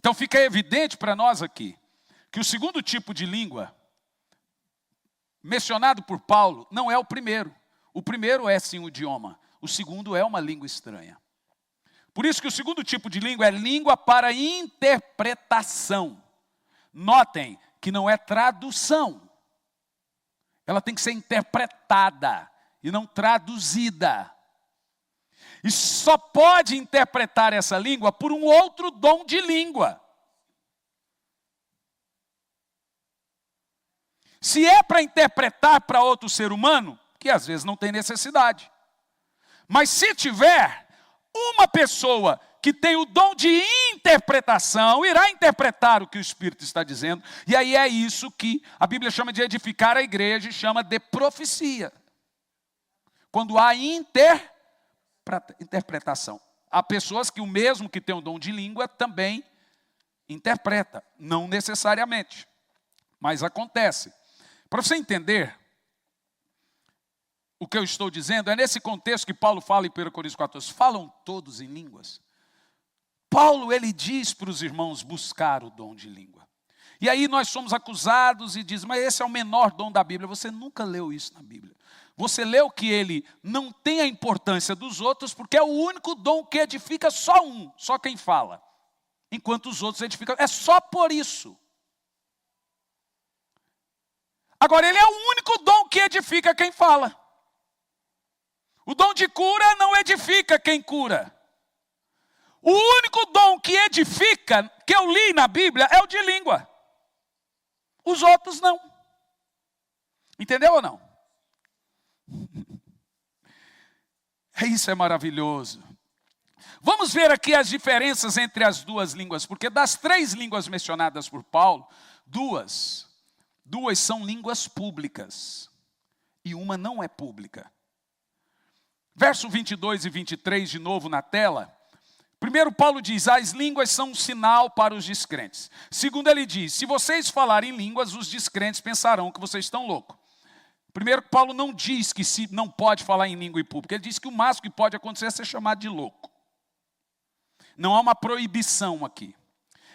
Então fica evidente para nós aqui, que o segundo tipo de língua, mencionado por Paulo, não é o primeiro. O primeiro é sim o idioma, o segundo é uma língua estranha. Por isso que o segundo tipo de língua é língua para interpretação. Notem que não é tradução. Ela tem que ser interpretada e não traduzida. E só pode interpretar essa língua por um outro dom de língua. Se é para interpretar para outro ser humano, que às vezes não tem necessidade. Mas se tiver, uma pessoa que tem o dom de interpretação, irá interpretar o que o Espírito está dizendo. E aí é isso que a Bíblia chama de edificar a igreja e chama de profecia. Quando há interpretação. Há pessoas que o mesmo que tem o dom de língua também interpreta, não necessariamente, mas acontece. Para você entender o que eu estou dizendo, é nesse contexto que Paulo fala em 1 Coríntios 14, falam todos em línguas. Paulo, ele diz para os irmãos buscar o dom de língua. E aí nós somos acusados e diz, mas esse é o menor dom da Bíblia. Você nunca leu isso na Bíblia. Você leu que ele não tem a importância dos outros, porque é o único dom que edifica só um, só quem fala. Enquanto os outros edificam, é só por isso. Agora, ele é o único dom que edifica quem fala. O dom de cura não edifica quem cura. O único dom que edifica, que eu li na Bíblia, é o de língua. Os outros não. Entendeu ou não? Isso é maravilhoso. Vamos ver aqui as diferenças entre as duas línguas, porque das 3 línguas mencionadas por Paulo, duas são línguas públicas e uma não é pública. Verso 22 e 23, de novo na tela. Primeiro, Paulo diz, as línguas são um sinal para os descrentes. Segundo, ele diz, se vocês falarem línguas, os descrentes pensarão que vocês estão loucos. Primeiro, Paulo não diz que se não pode falar em língua em público. Ele diz que o máximo que pode acontecer é ser chamado de louco. Não há uma proibição aqui.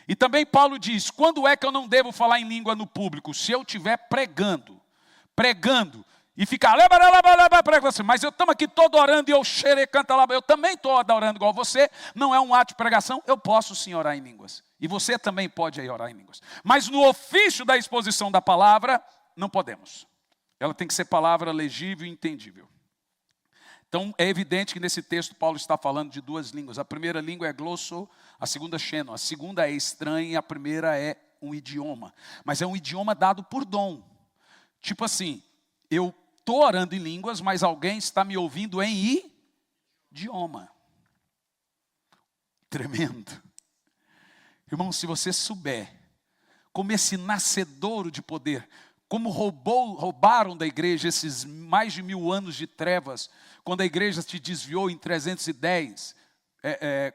E também Paulo diz, quando é que eu não devo falar em língua no público? Se eu estiver pregando, e ficar, mas eu estamos aqui todo orando e eu canta lá, eu também estou adorando igual você, não é um ato de pregação, eu posso sim orar em línguas. E você também pode aí orar em línguas. Mas no ofício da exposição da palavra, não podemos. Ela tem que ser palavra legível e entendível. Então, é evidente que nesse texto Paulo está falando de 2 línguas. A primeira língua é glosso, a segunda xeno. A segunda é estranha e a primeira é um idioma. Mas é um idioma dado por dom. Tipo assim, eu estou orando em línguas, mas alguém está me ouvindo em idioma. Tremendo. Irmão, se você souber como esse nascedouro de poder, como roubaram da igreja esses mais de 1000 anos de trevas, quando a igreja se desviou em 310,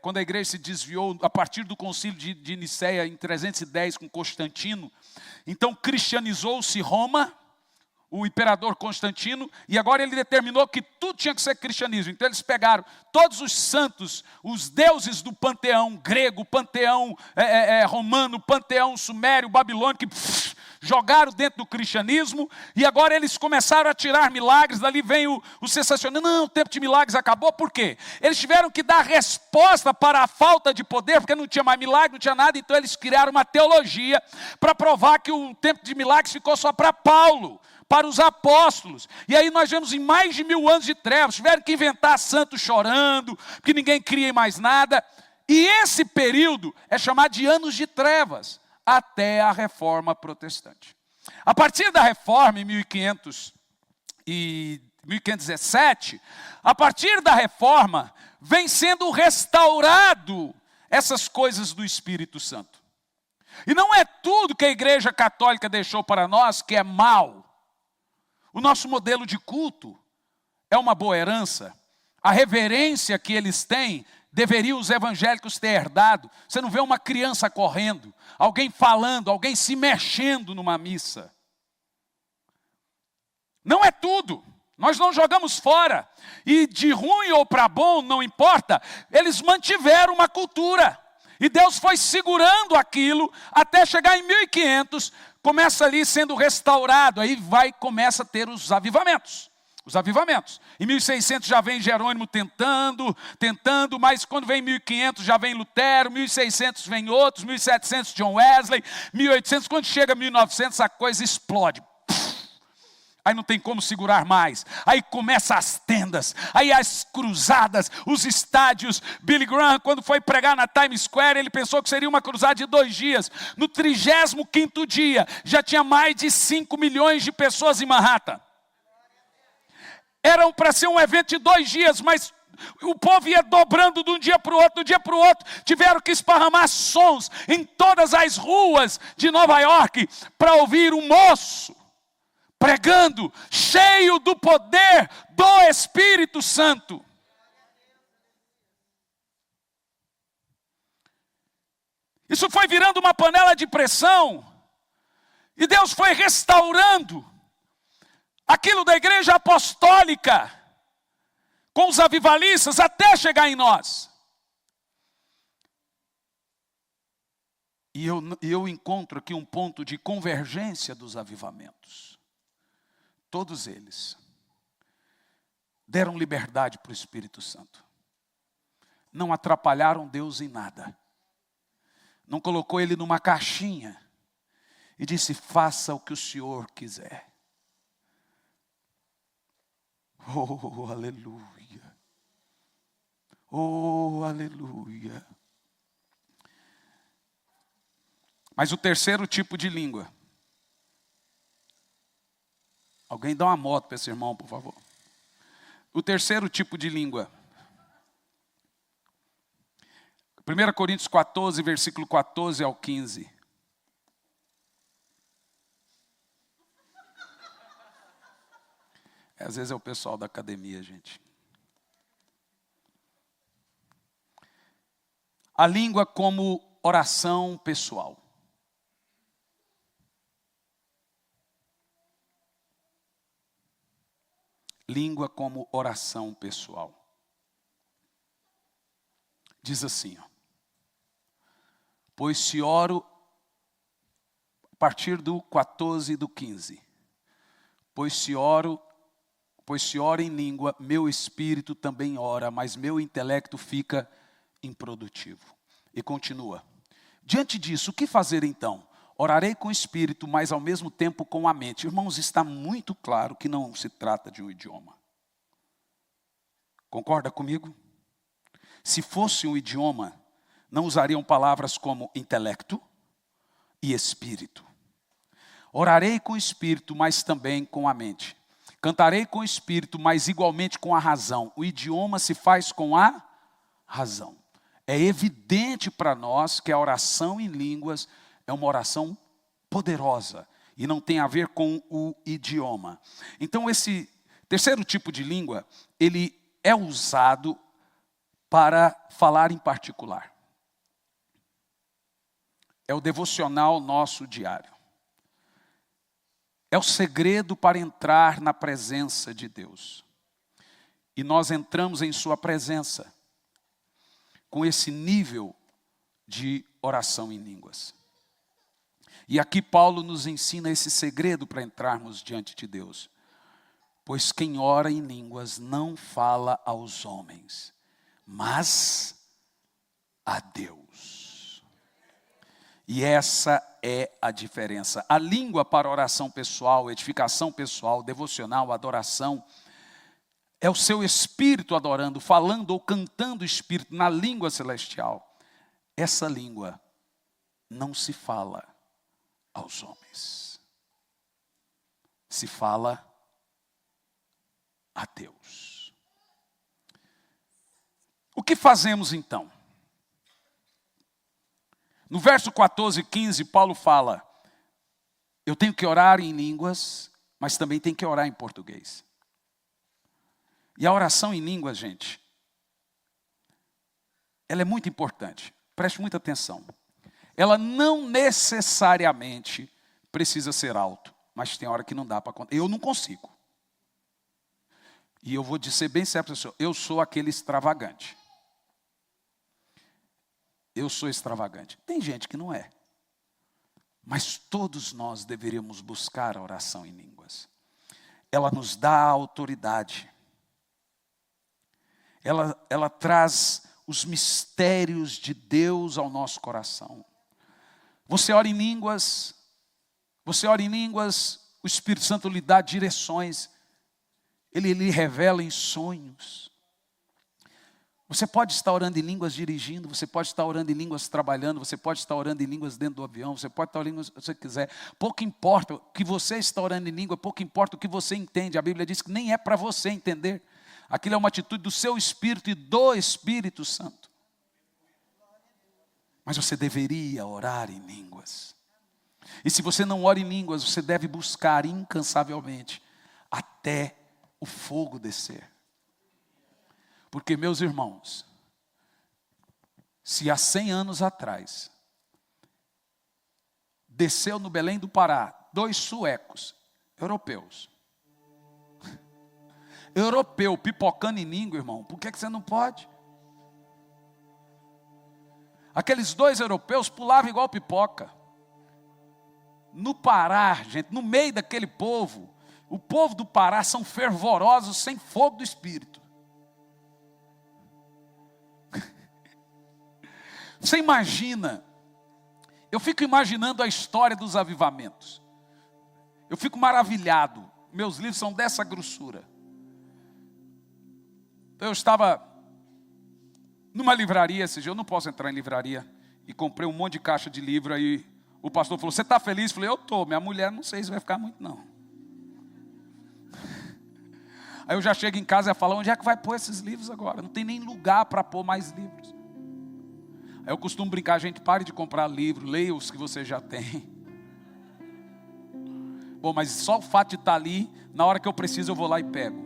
quando a igreja se desviou a partir do concílio de Nicéia em 310 com Constantino, então cristianizou-se Roma, o imperador Constantino, e agora ele determinou que tudo tinha que ser cristianismo. Então eles pegaram todos os santos, os deuses do panteão grego, panteão romano, panteão sumério, babilônico, jogaram dentro do cristianismo, e agora eles começaram a tirar milagres. Dali vem o sensacionalismo. Não, o tempo de milagres acabou. Por quê? Eles tiveram que dar resposta para a falta de poder, porque não tinha mais milagre, não tinha nada. Então eles criaram uma teologia para provar que o tempo de milagres ficou só para Paulo, para os apóstolos. E aí nós vemos em mais de 1000 anos de trevas, tiveram que inventar santo chorando, porque ninguém cria em mais nada. E esse período é chamado de anos de trevas, até a Reforma Protestante. A partir da Reforma, em 1517, a partir da Reforma, vem sendo restaurado essas coisas do Espírito Santo. E não é tudo que a Igreja Católica deixou para nós que é mal. O nosso modelo de culto é uma boa herança. A reverência que eles têm, deveriam os evangélicos ter herdado. Você não vê uma criança correndo, alguém falando, alguém se mexendo numa missa. Não é tudo. Nós não jogamos fora. E de ruim ou para bom, não importa, eles mantiveram uma cultura. E Deus foi segurando aquilo até chegar em 1500, começa ali sendo restaurado, aí começa a ter os avivamentos. Em 1600 já vem Jerônimo tentando, mas quando vem 1500 já vem Lutero, 1600 vem outros, 1700 John Wesley, 1800, quando chega 1900 a coisa explode. Aí não tem como segurar mais. Aí começam as tendas, aí as cruzadas, os estádios. Billy Graham, quando foi pregar na Times Square, ele pensou que seria uma cruzada de 2 dias. No 35º dia, já tinha mais de 5 milhões de pessoas em Manhattan. Eram para ser um evento de 2 dias, mas o povo ia dobrando de um dia para o outro, tiveram que esparramar sons em todas as ruas de Nova York para ouvir um moço pregando, cheio do poder do Espírito Santo. Isso foi virando uma panela de pressão, e Deus foi restaurando aquilo da igreja apostólica, com os avivalistas, até chegar em nós. E eu encontro aqui um ponto de convergência dos avivamentos. Todos eles deram liberdade para o Espírito Santo. Não atrapalharam Deus em nada. Não colocou ele numa caixinha e disse, faça o que o Senhor quiser. Oh, aleluia. Oh, aleluia. Mas o terceiro tipo de língua. Alguém dá uma moto para esse irmão, por favor. O terceiro tipo de língua 1 Coríntios 14, versículo 14 ao 15. Às vezes é o pessoal da academia, gente. A língua como oração pessoal. Língua como oração pessoal. Diz assim, ó. Pois se oro, a partir do 14 e do 15. Pois se oro em língua, meu espírito também ora, mas meu intelecto fica improdutivo. E continua. Diante disso, o que fazer então? Orarei com o espírito, mas ao mesmo tempo com a mente. Irmãos, está muito claro que não se trata de um idioma. Concorda comigo? Se fosse um idioma, não usariam palavras como intelecto e espírito. Orarei com o espírito, mas também com a mente. Cantarei com o espírito, mas igualmente com a razão. O idioma se faz com a razão. É evidente para nós que a oração em línguas é uma oração poderosa e não tem a ver com o idioma. Então esse terceiro tipo de língua, ele é usado para falar em particular. É o devocional nosso diário. É o segredo para entrar na presença de Deus. E nós entramos em sua presença com esse nível de oração em línguas. E aqui Paulo nos ensina esse segredo para entrarmos diante de Deus. Pois quem ora em línguas não fala aos homens, mas a Deus. E essa é a diferença. A língua para oração pessoal, edificação pessoal, devocional, adoração, é o seu espírito adorando, falando ou cantando o espírito na língua celestial. Essa língua não se fala aos homens. Se fala a Deus. O que fazemos então? No verso 14 e 15, Paulo fala, eu tenho que orar em línguas, mas também tenho que orar em português. E a oração em línguas, gente, ela é muito importante. Preste muita atenção. Ela não necessariamente precisa ser alto, mas tem hora que não dá para contar. Eu não consigo. E eu vou dizer bem sério para o senhor, eu sou aquele extravagante. Eu sou extravagante. Tem gente que não é. Mas todos nós deveríamos buscar a oração em línguas. Ela nos dá autoridade. Ela traz os mistérios de Deus ao nosso coração. Você ora em línguas, o Espírito Santo lhe dá direções, ele lhe revela em sonhos. Você pode estar orando em línguas dirigindo, você pode estar orando em línguas trabalhando, você pode estar orando em línguas dentro do avião, você pode estar orando em línguas que você quiser. Pouco importa o que você está orando em língua, pouco importa o que você entende. A Bíblia diz que nem é para você entender. Aquilo é uma atitude do seu Espírito e do Espírito Santo. Mas você deveria orar em línguas. E se você não ora em línguas, você deve buscar incansavelmente até o fogo descer. Porque, meus irmãos, se há 100 anos atrás, desceu no Belém do Pará 2 suecos, europeus, europeu pipocando em língua, irmão, por que você não pode? Aqueles 2 europeus pulavam igual pipoca. No Pará, gente, no meio daquele povo, o povo do Pará são fervorosos sem fogo do Espírito. Você imagina, eu fico imaginando a história dos avivamentos. Eu fico maravilhado. Meus livros são dessa grossura. Eu estava numa livraria esse dia, eu não posso entrar em livraria, e comprei um monte de caixa de livro, aí o pastor falou, você está feliz? Eu falei, eu estou, minha mulher não sei se vai ficar muito não. Aí eu já chego em casa e falo, onde é que vai pôr esses livros agora? Não tem nem lugar para pôr mais livros. Aí eu costumo brincar, gente, pare de comprar livro, leia os que você já tem. Bom, mas só o fato de estar ali, na hora que eu preciso eu vou lá e pego.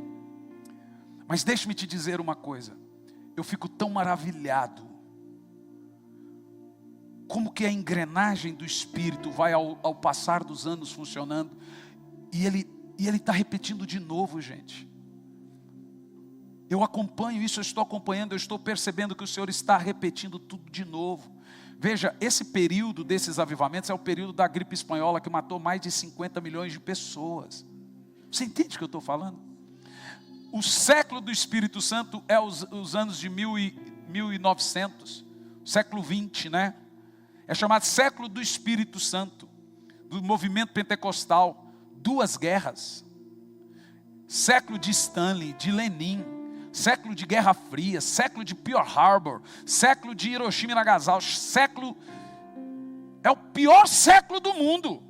Mas deixe-me te dizer uma coisa, eu fico tão maravilhado, como que a engrenagem do Espírito vai ao passar dos anos funcionando, e ele está repetindo de novo, gente. Eu acompanho isso, eu estou acompanhando, eu estou percebendo que o Senhor está repetindo tudo de novo. Veja, esse período desses avivamentos é o período da gripe espanhola que matou mais de 50 milhões de pessoas. Você entende o que eu estou falando? O século do Espírito Santo é os anos de 1900, século 20, né? É chamado século do Espírito Santo, do movimento pentecostal, 2 guerras. Século de Stanley, de Lenin, século de Guerra Fria, século de Pearl Harbor, século de Hiroshima e Nagasaki, é o pior século do mundo.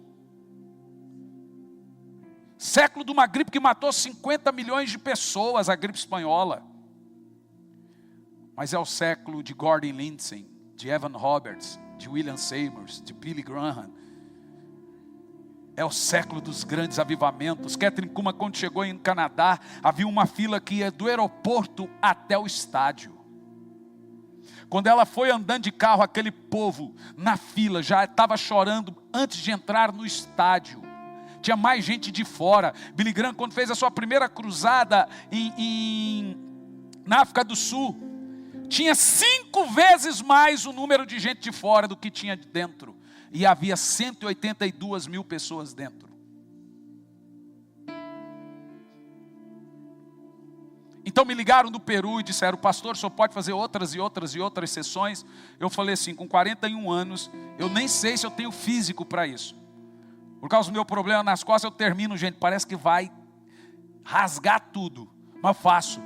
Século de uma gripe que matou 50 milhões de pessoas, a gripe espanhola. Mas é o século de Gordon Lindsay, de Evan Roberts, de William Seymour, de Billy Graham. É o século dos grandes avivamentos. Catherine Kuhlman, quando chegou em Canadá, havia uma fila que ia do aeroporto até o estádio. Quando ela foi andando de carro, aquele povo na fila já estava chorando antes de entrar no estádio. Tinha mais gente de fora. Billy Graham, quando fez a sua primeira cruzada na África do Sul, tinha 5 vezes mais o número de gente de fora do que tinha de dentro. E havia 182 mil pessoas dentro. Então me ligaram do Peru e disseram: pastor, o senhor pode fazer outras e outras e outras sessões? Eu falei assim, com 41 anos, eu nem sei se eu tenho físico para isso. Por causa do meu problema nas costas, eu termino, gente, parece que vai rasgar tudo. Mas eu faço.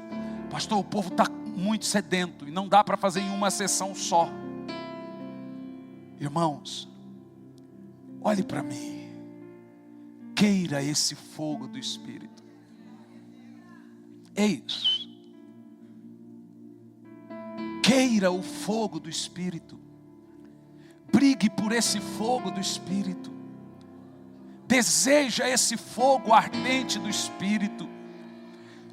Pastor, o povo está muito sedento e não dá para fazer em uma sessão só. Irmãos, olhe para mim, queira esse fogo do Espírito. Ei, queira o fogo do Espírito, brigue por esse fogo do Espírito, deseja esse fogo ardente do Espírito.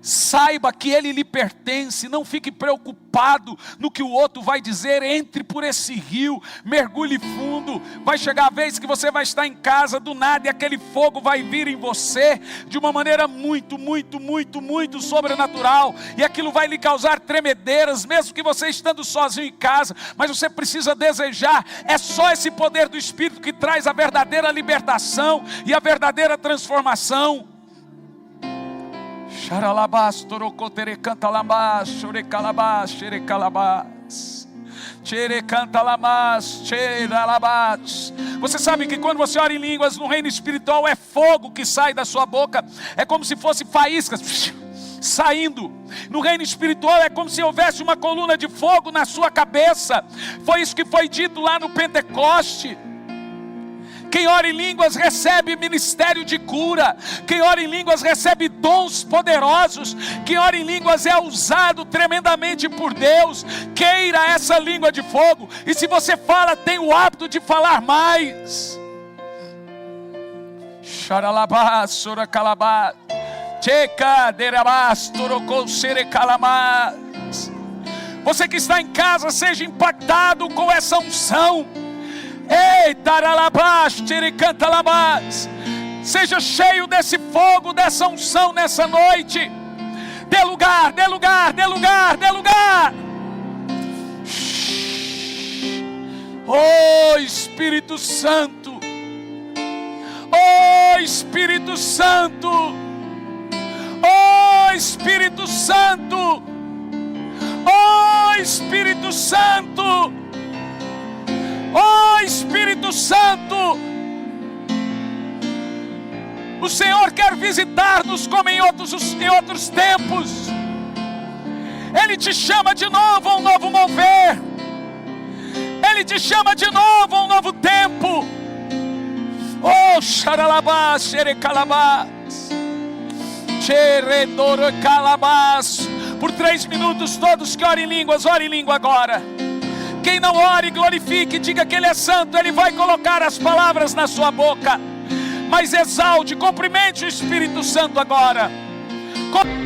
Saiba que ele lhe pertence, não fique preocupado no que o outro vai dizer, entre por esse rio, mergulhe fundo. Vai chegar a vez que você vai estar em casa do nada e aquele fogo vai vir em você de uma maneira muito, muito, muito, muito sobrenatural, e aquilo vai lhe causar tremedeiras, mesmo que você estando sozinho em casa. Mas você precisa desejar, é só esse poder do Espírito que traz a verdadeira libertação e a verdadeira transformação. Xaralabás, torocotere canta labás, xorecalabás, xerecalabás, xerecantalabás, xeralabás. Você sabe que quando você ora em línguas no reino espiritual, é fogo que sai da sua boca, é como se fosse faíscas saindo. No reino espiritual é como se houvesse uma coluna de fogo na sua cabeça. Foi isso que foi dito lá no Pentecoste. Quem ora em línguas recebe ministério de cura. Quem ora em línguas recebe dons poderosos. Quem ora em línguas é usado tremendamente por Deus. Queira essa língua de fogo. E se você fala, tem o hábito de falar mais. Xaralabá, soracalabá, checa, derabás, torocou, serecalamás. Você que está em casa, seja impactado com essa unção. Ei, taralabás, tiricantalabás. Seja cheio desse fogo, dessa unção nessa noite. Dê lugar, dê lugar, dê lugar, dê lugar. Oh Espírito Santo, oh Espírito Santo, oh Espírito Santo, oh Espírito Santo. Oh Espírito Santo, o Senhor quer visitar-nos como em outros tempos. Ele te chama de novo a um novo mover. Ele te chama de novo a um novo tempo. Oh xaralabás, xerecalabás, xeredorocalabás. Por 3 minutos todos que orem em línguas, ore em língua agora. Quem não ore, glorifique, diga que Ele é santo. Ele vai colocar as palavras na sua boca. Mas exalte, cumprimente o Espírito Santo agora. Cumprimente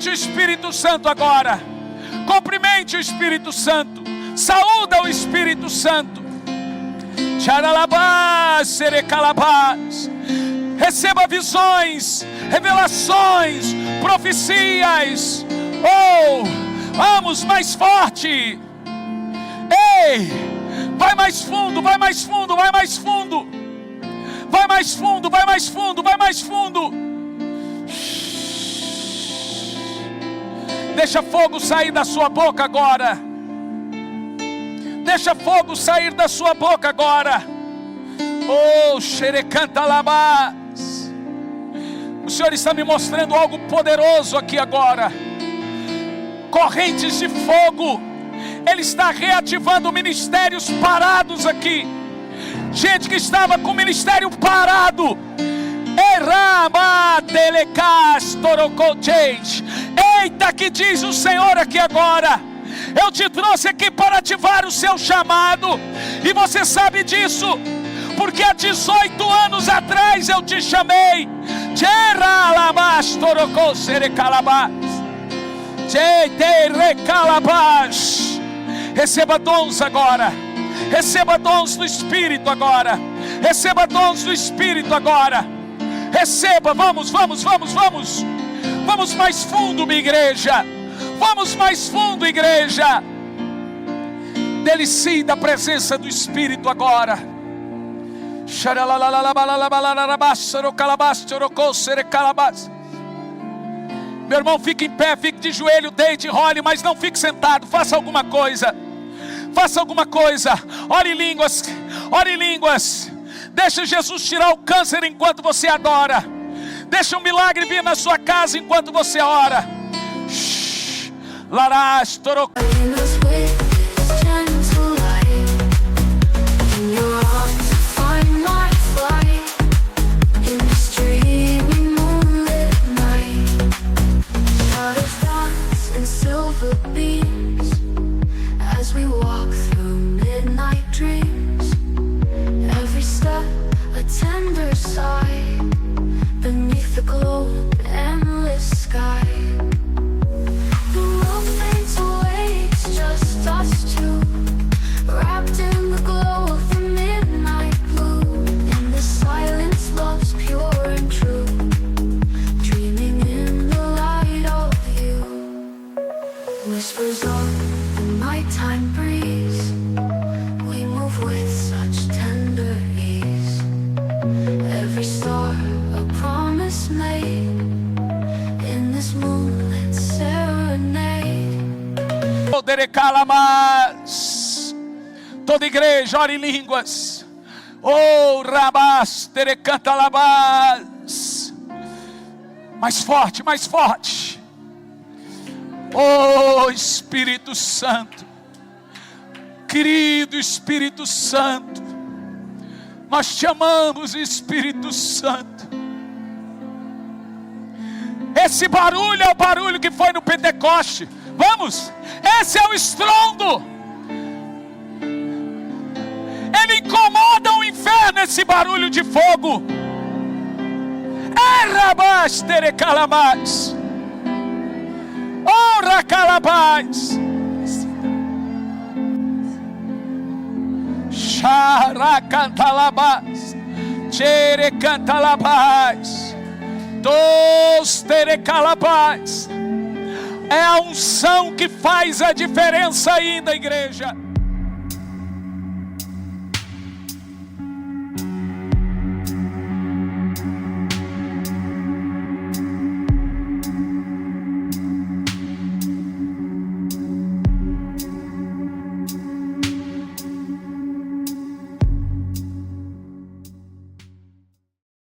o Espírito Santo agora. Cumprimente o Espírito Santo. Saúda o Espírito Santo. Tcharalabás, serecalabás. Receba visões, revelações, profecias. Oh, vamos mais forte. Ei, vai mais fundo, vai mais fundo, vai mais fundo. Vai mais fundo, vai mais fundo, vai mais fundo. Deixa fogo sair da sua boca agora. Deixa fogo sair da sua boca agora. Oh, xerecantalabás. O Senhor está me mostrando algo poderoso aqui agora. Correntes de fogo. Ele está reativando ministérios parados aqui. Gente que estava com o ministério parado. Eita, que diz o Senhor aqui agora. Eu te trouxe aqui para ativar o seu chamado. E você sabe disso, porque há 18 anos atrás eu te chamei. Receba dons agora. Receba dons do Espírito agora. Receba dons do Espírito agora. Receba, vamos. Vamos mais fundo, minha igreja. Vamos mais fundo, igreja. Delicie da presença do Espírito agora. Meu irmão, fique em pé, fique de joelho, deite, role, mas não fique sentado. Faça alguma coisa. Faça alguma coisa. Ore em línguas. Ore em línguas. Deixa Jesus tirar o câncer enquanto você adora. Deixa um milagre vir na sua casa enquanto você ora. Larás, toroc. Beneath the cold, endless sky, the world fades away, it's just us two, wrapped in the glow of the midnight blue. In the silence, love's pure and true, dreaming in the light of you. Whispers of the nighttime breeze, we move with such tender ease. Every star a promise made in this moonlit serenade. Toda igreja, ore em línguas. Oh, rabás, terecantalabás. Mais forte, mais forte. Oh, Espírito Santo. Querido Espírito Santo, nós te amamos, Espírito Santo. Esse barulho é o barulho que foi no Pentecoste. Vamos, esse é o estrondo. Ele incomoda o inferno, esse barulho de fogo. Errabás, terecalabás. Ora calabás. Aracantalabás. Tcherecantalabás. Dos terecalabás. É a unção que faz a diferença ainda, igreja.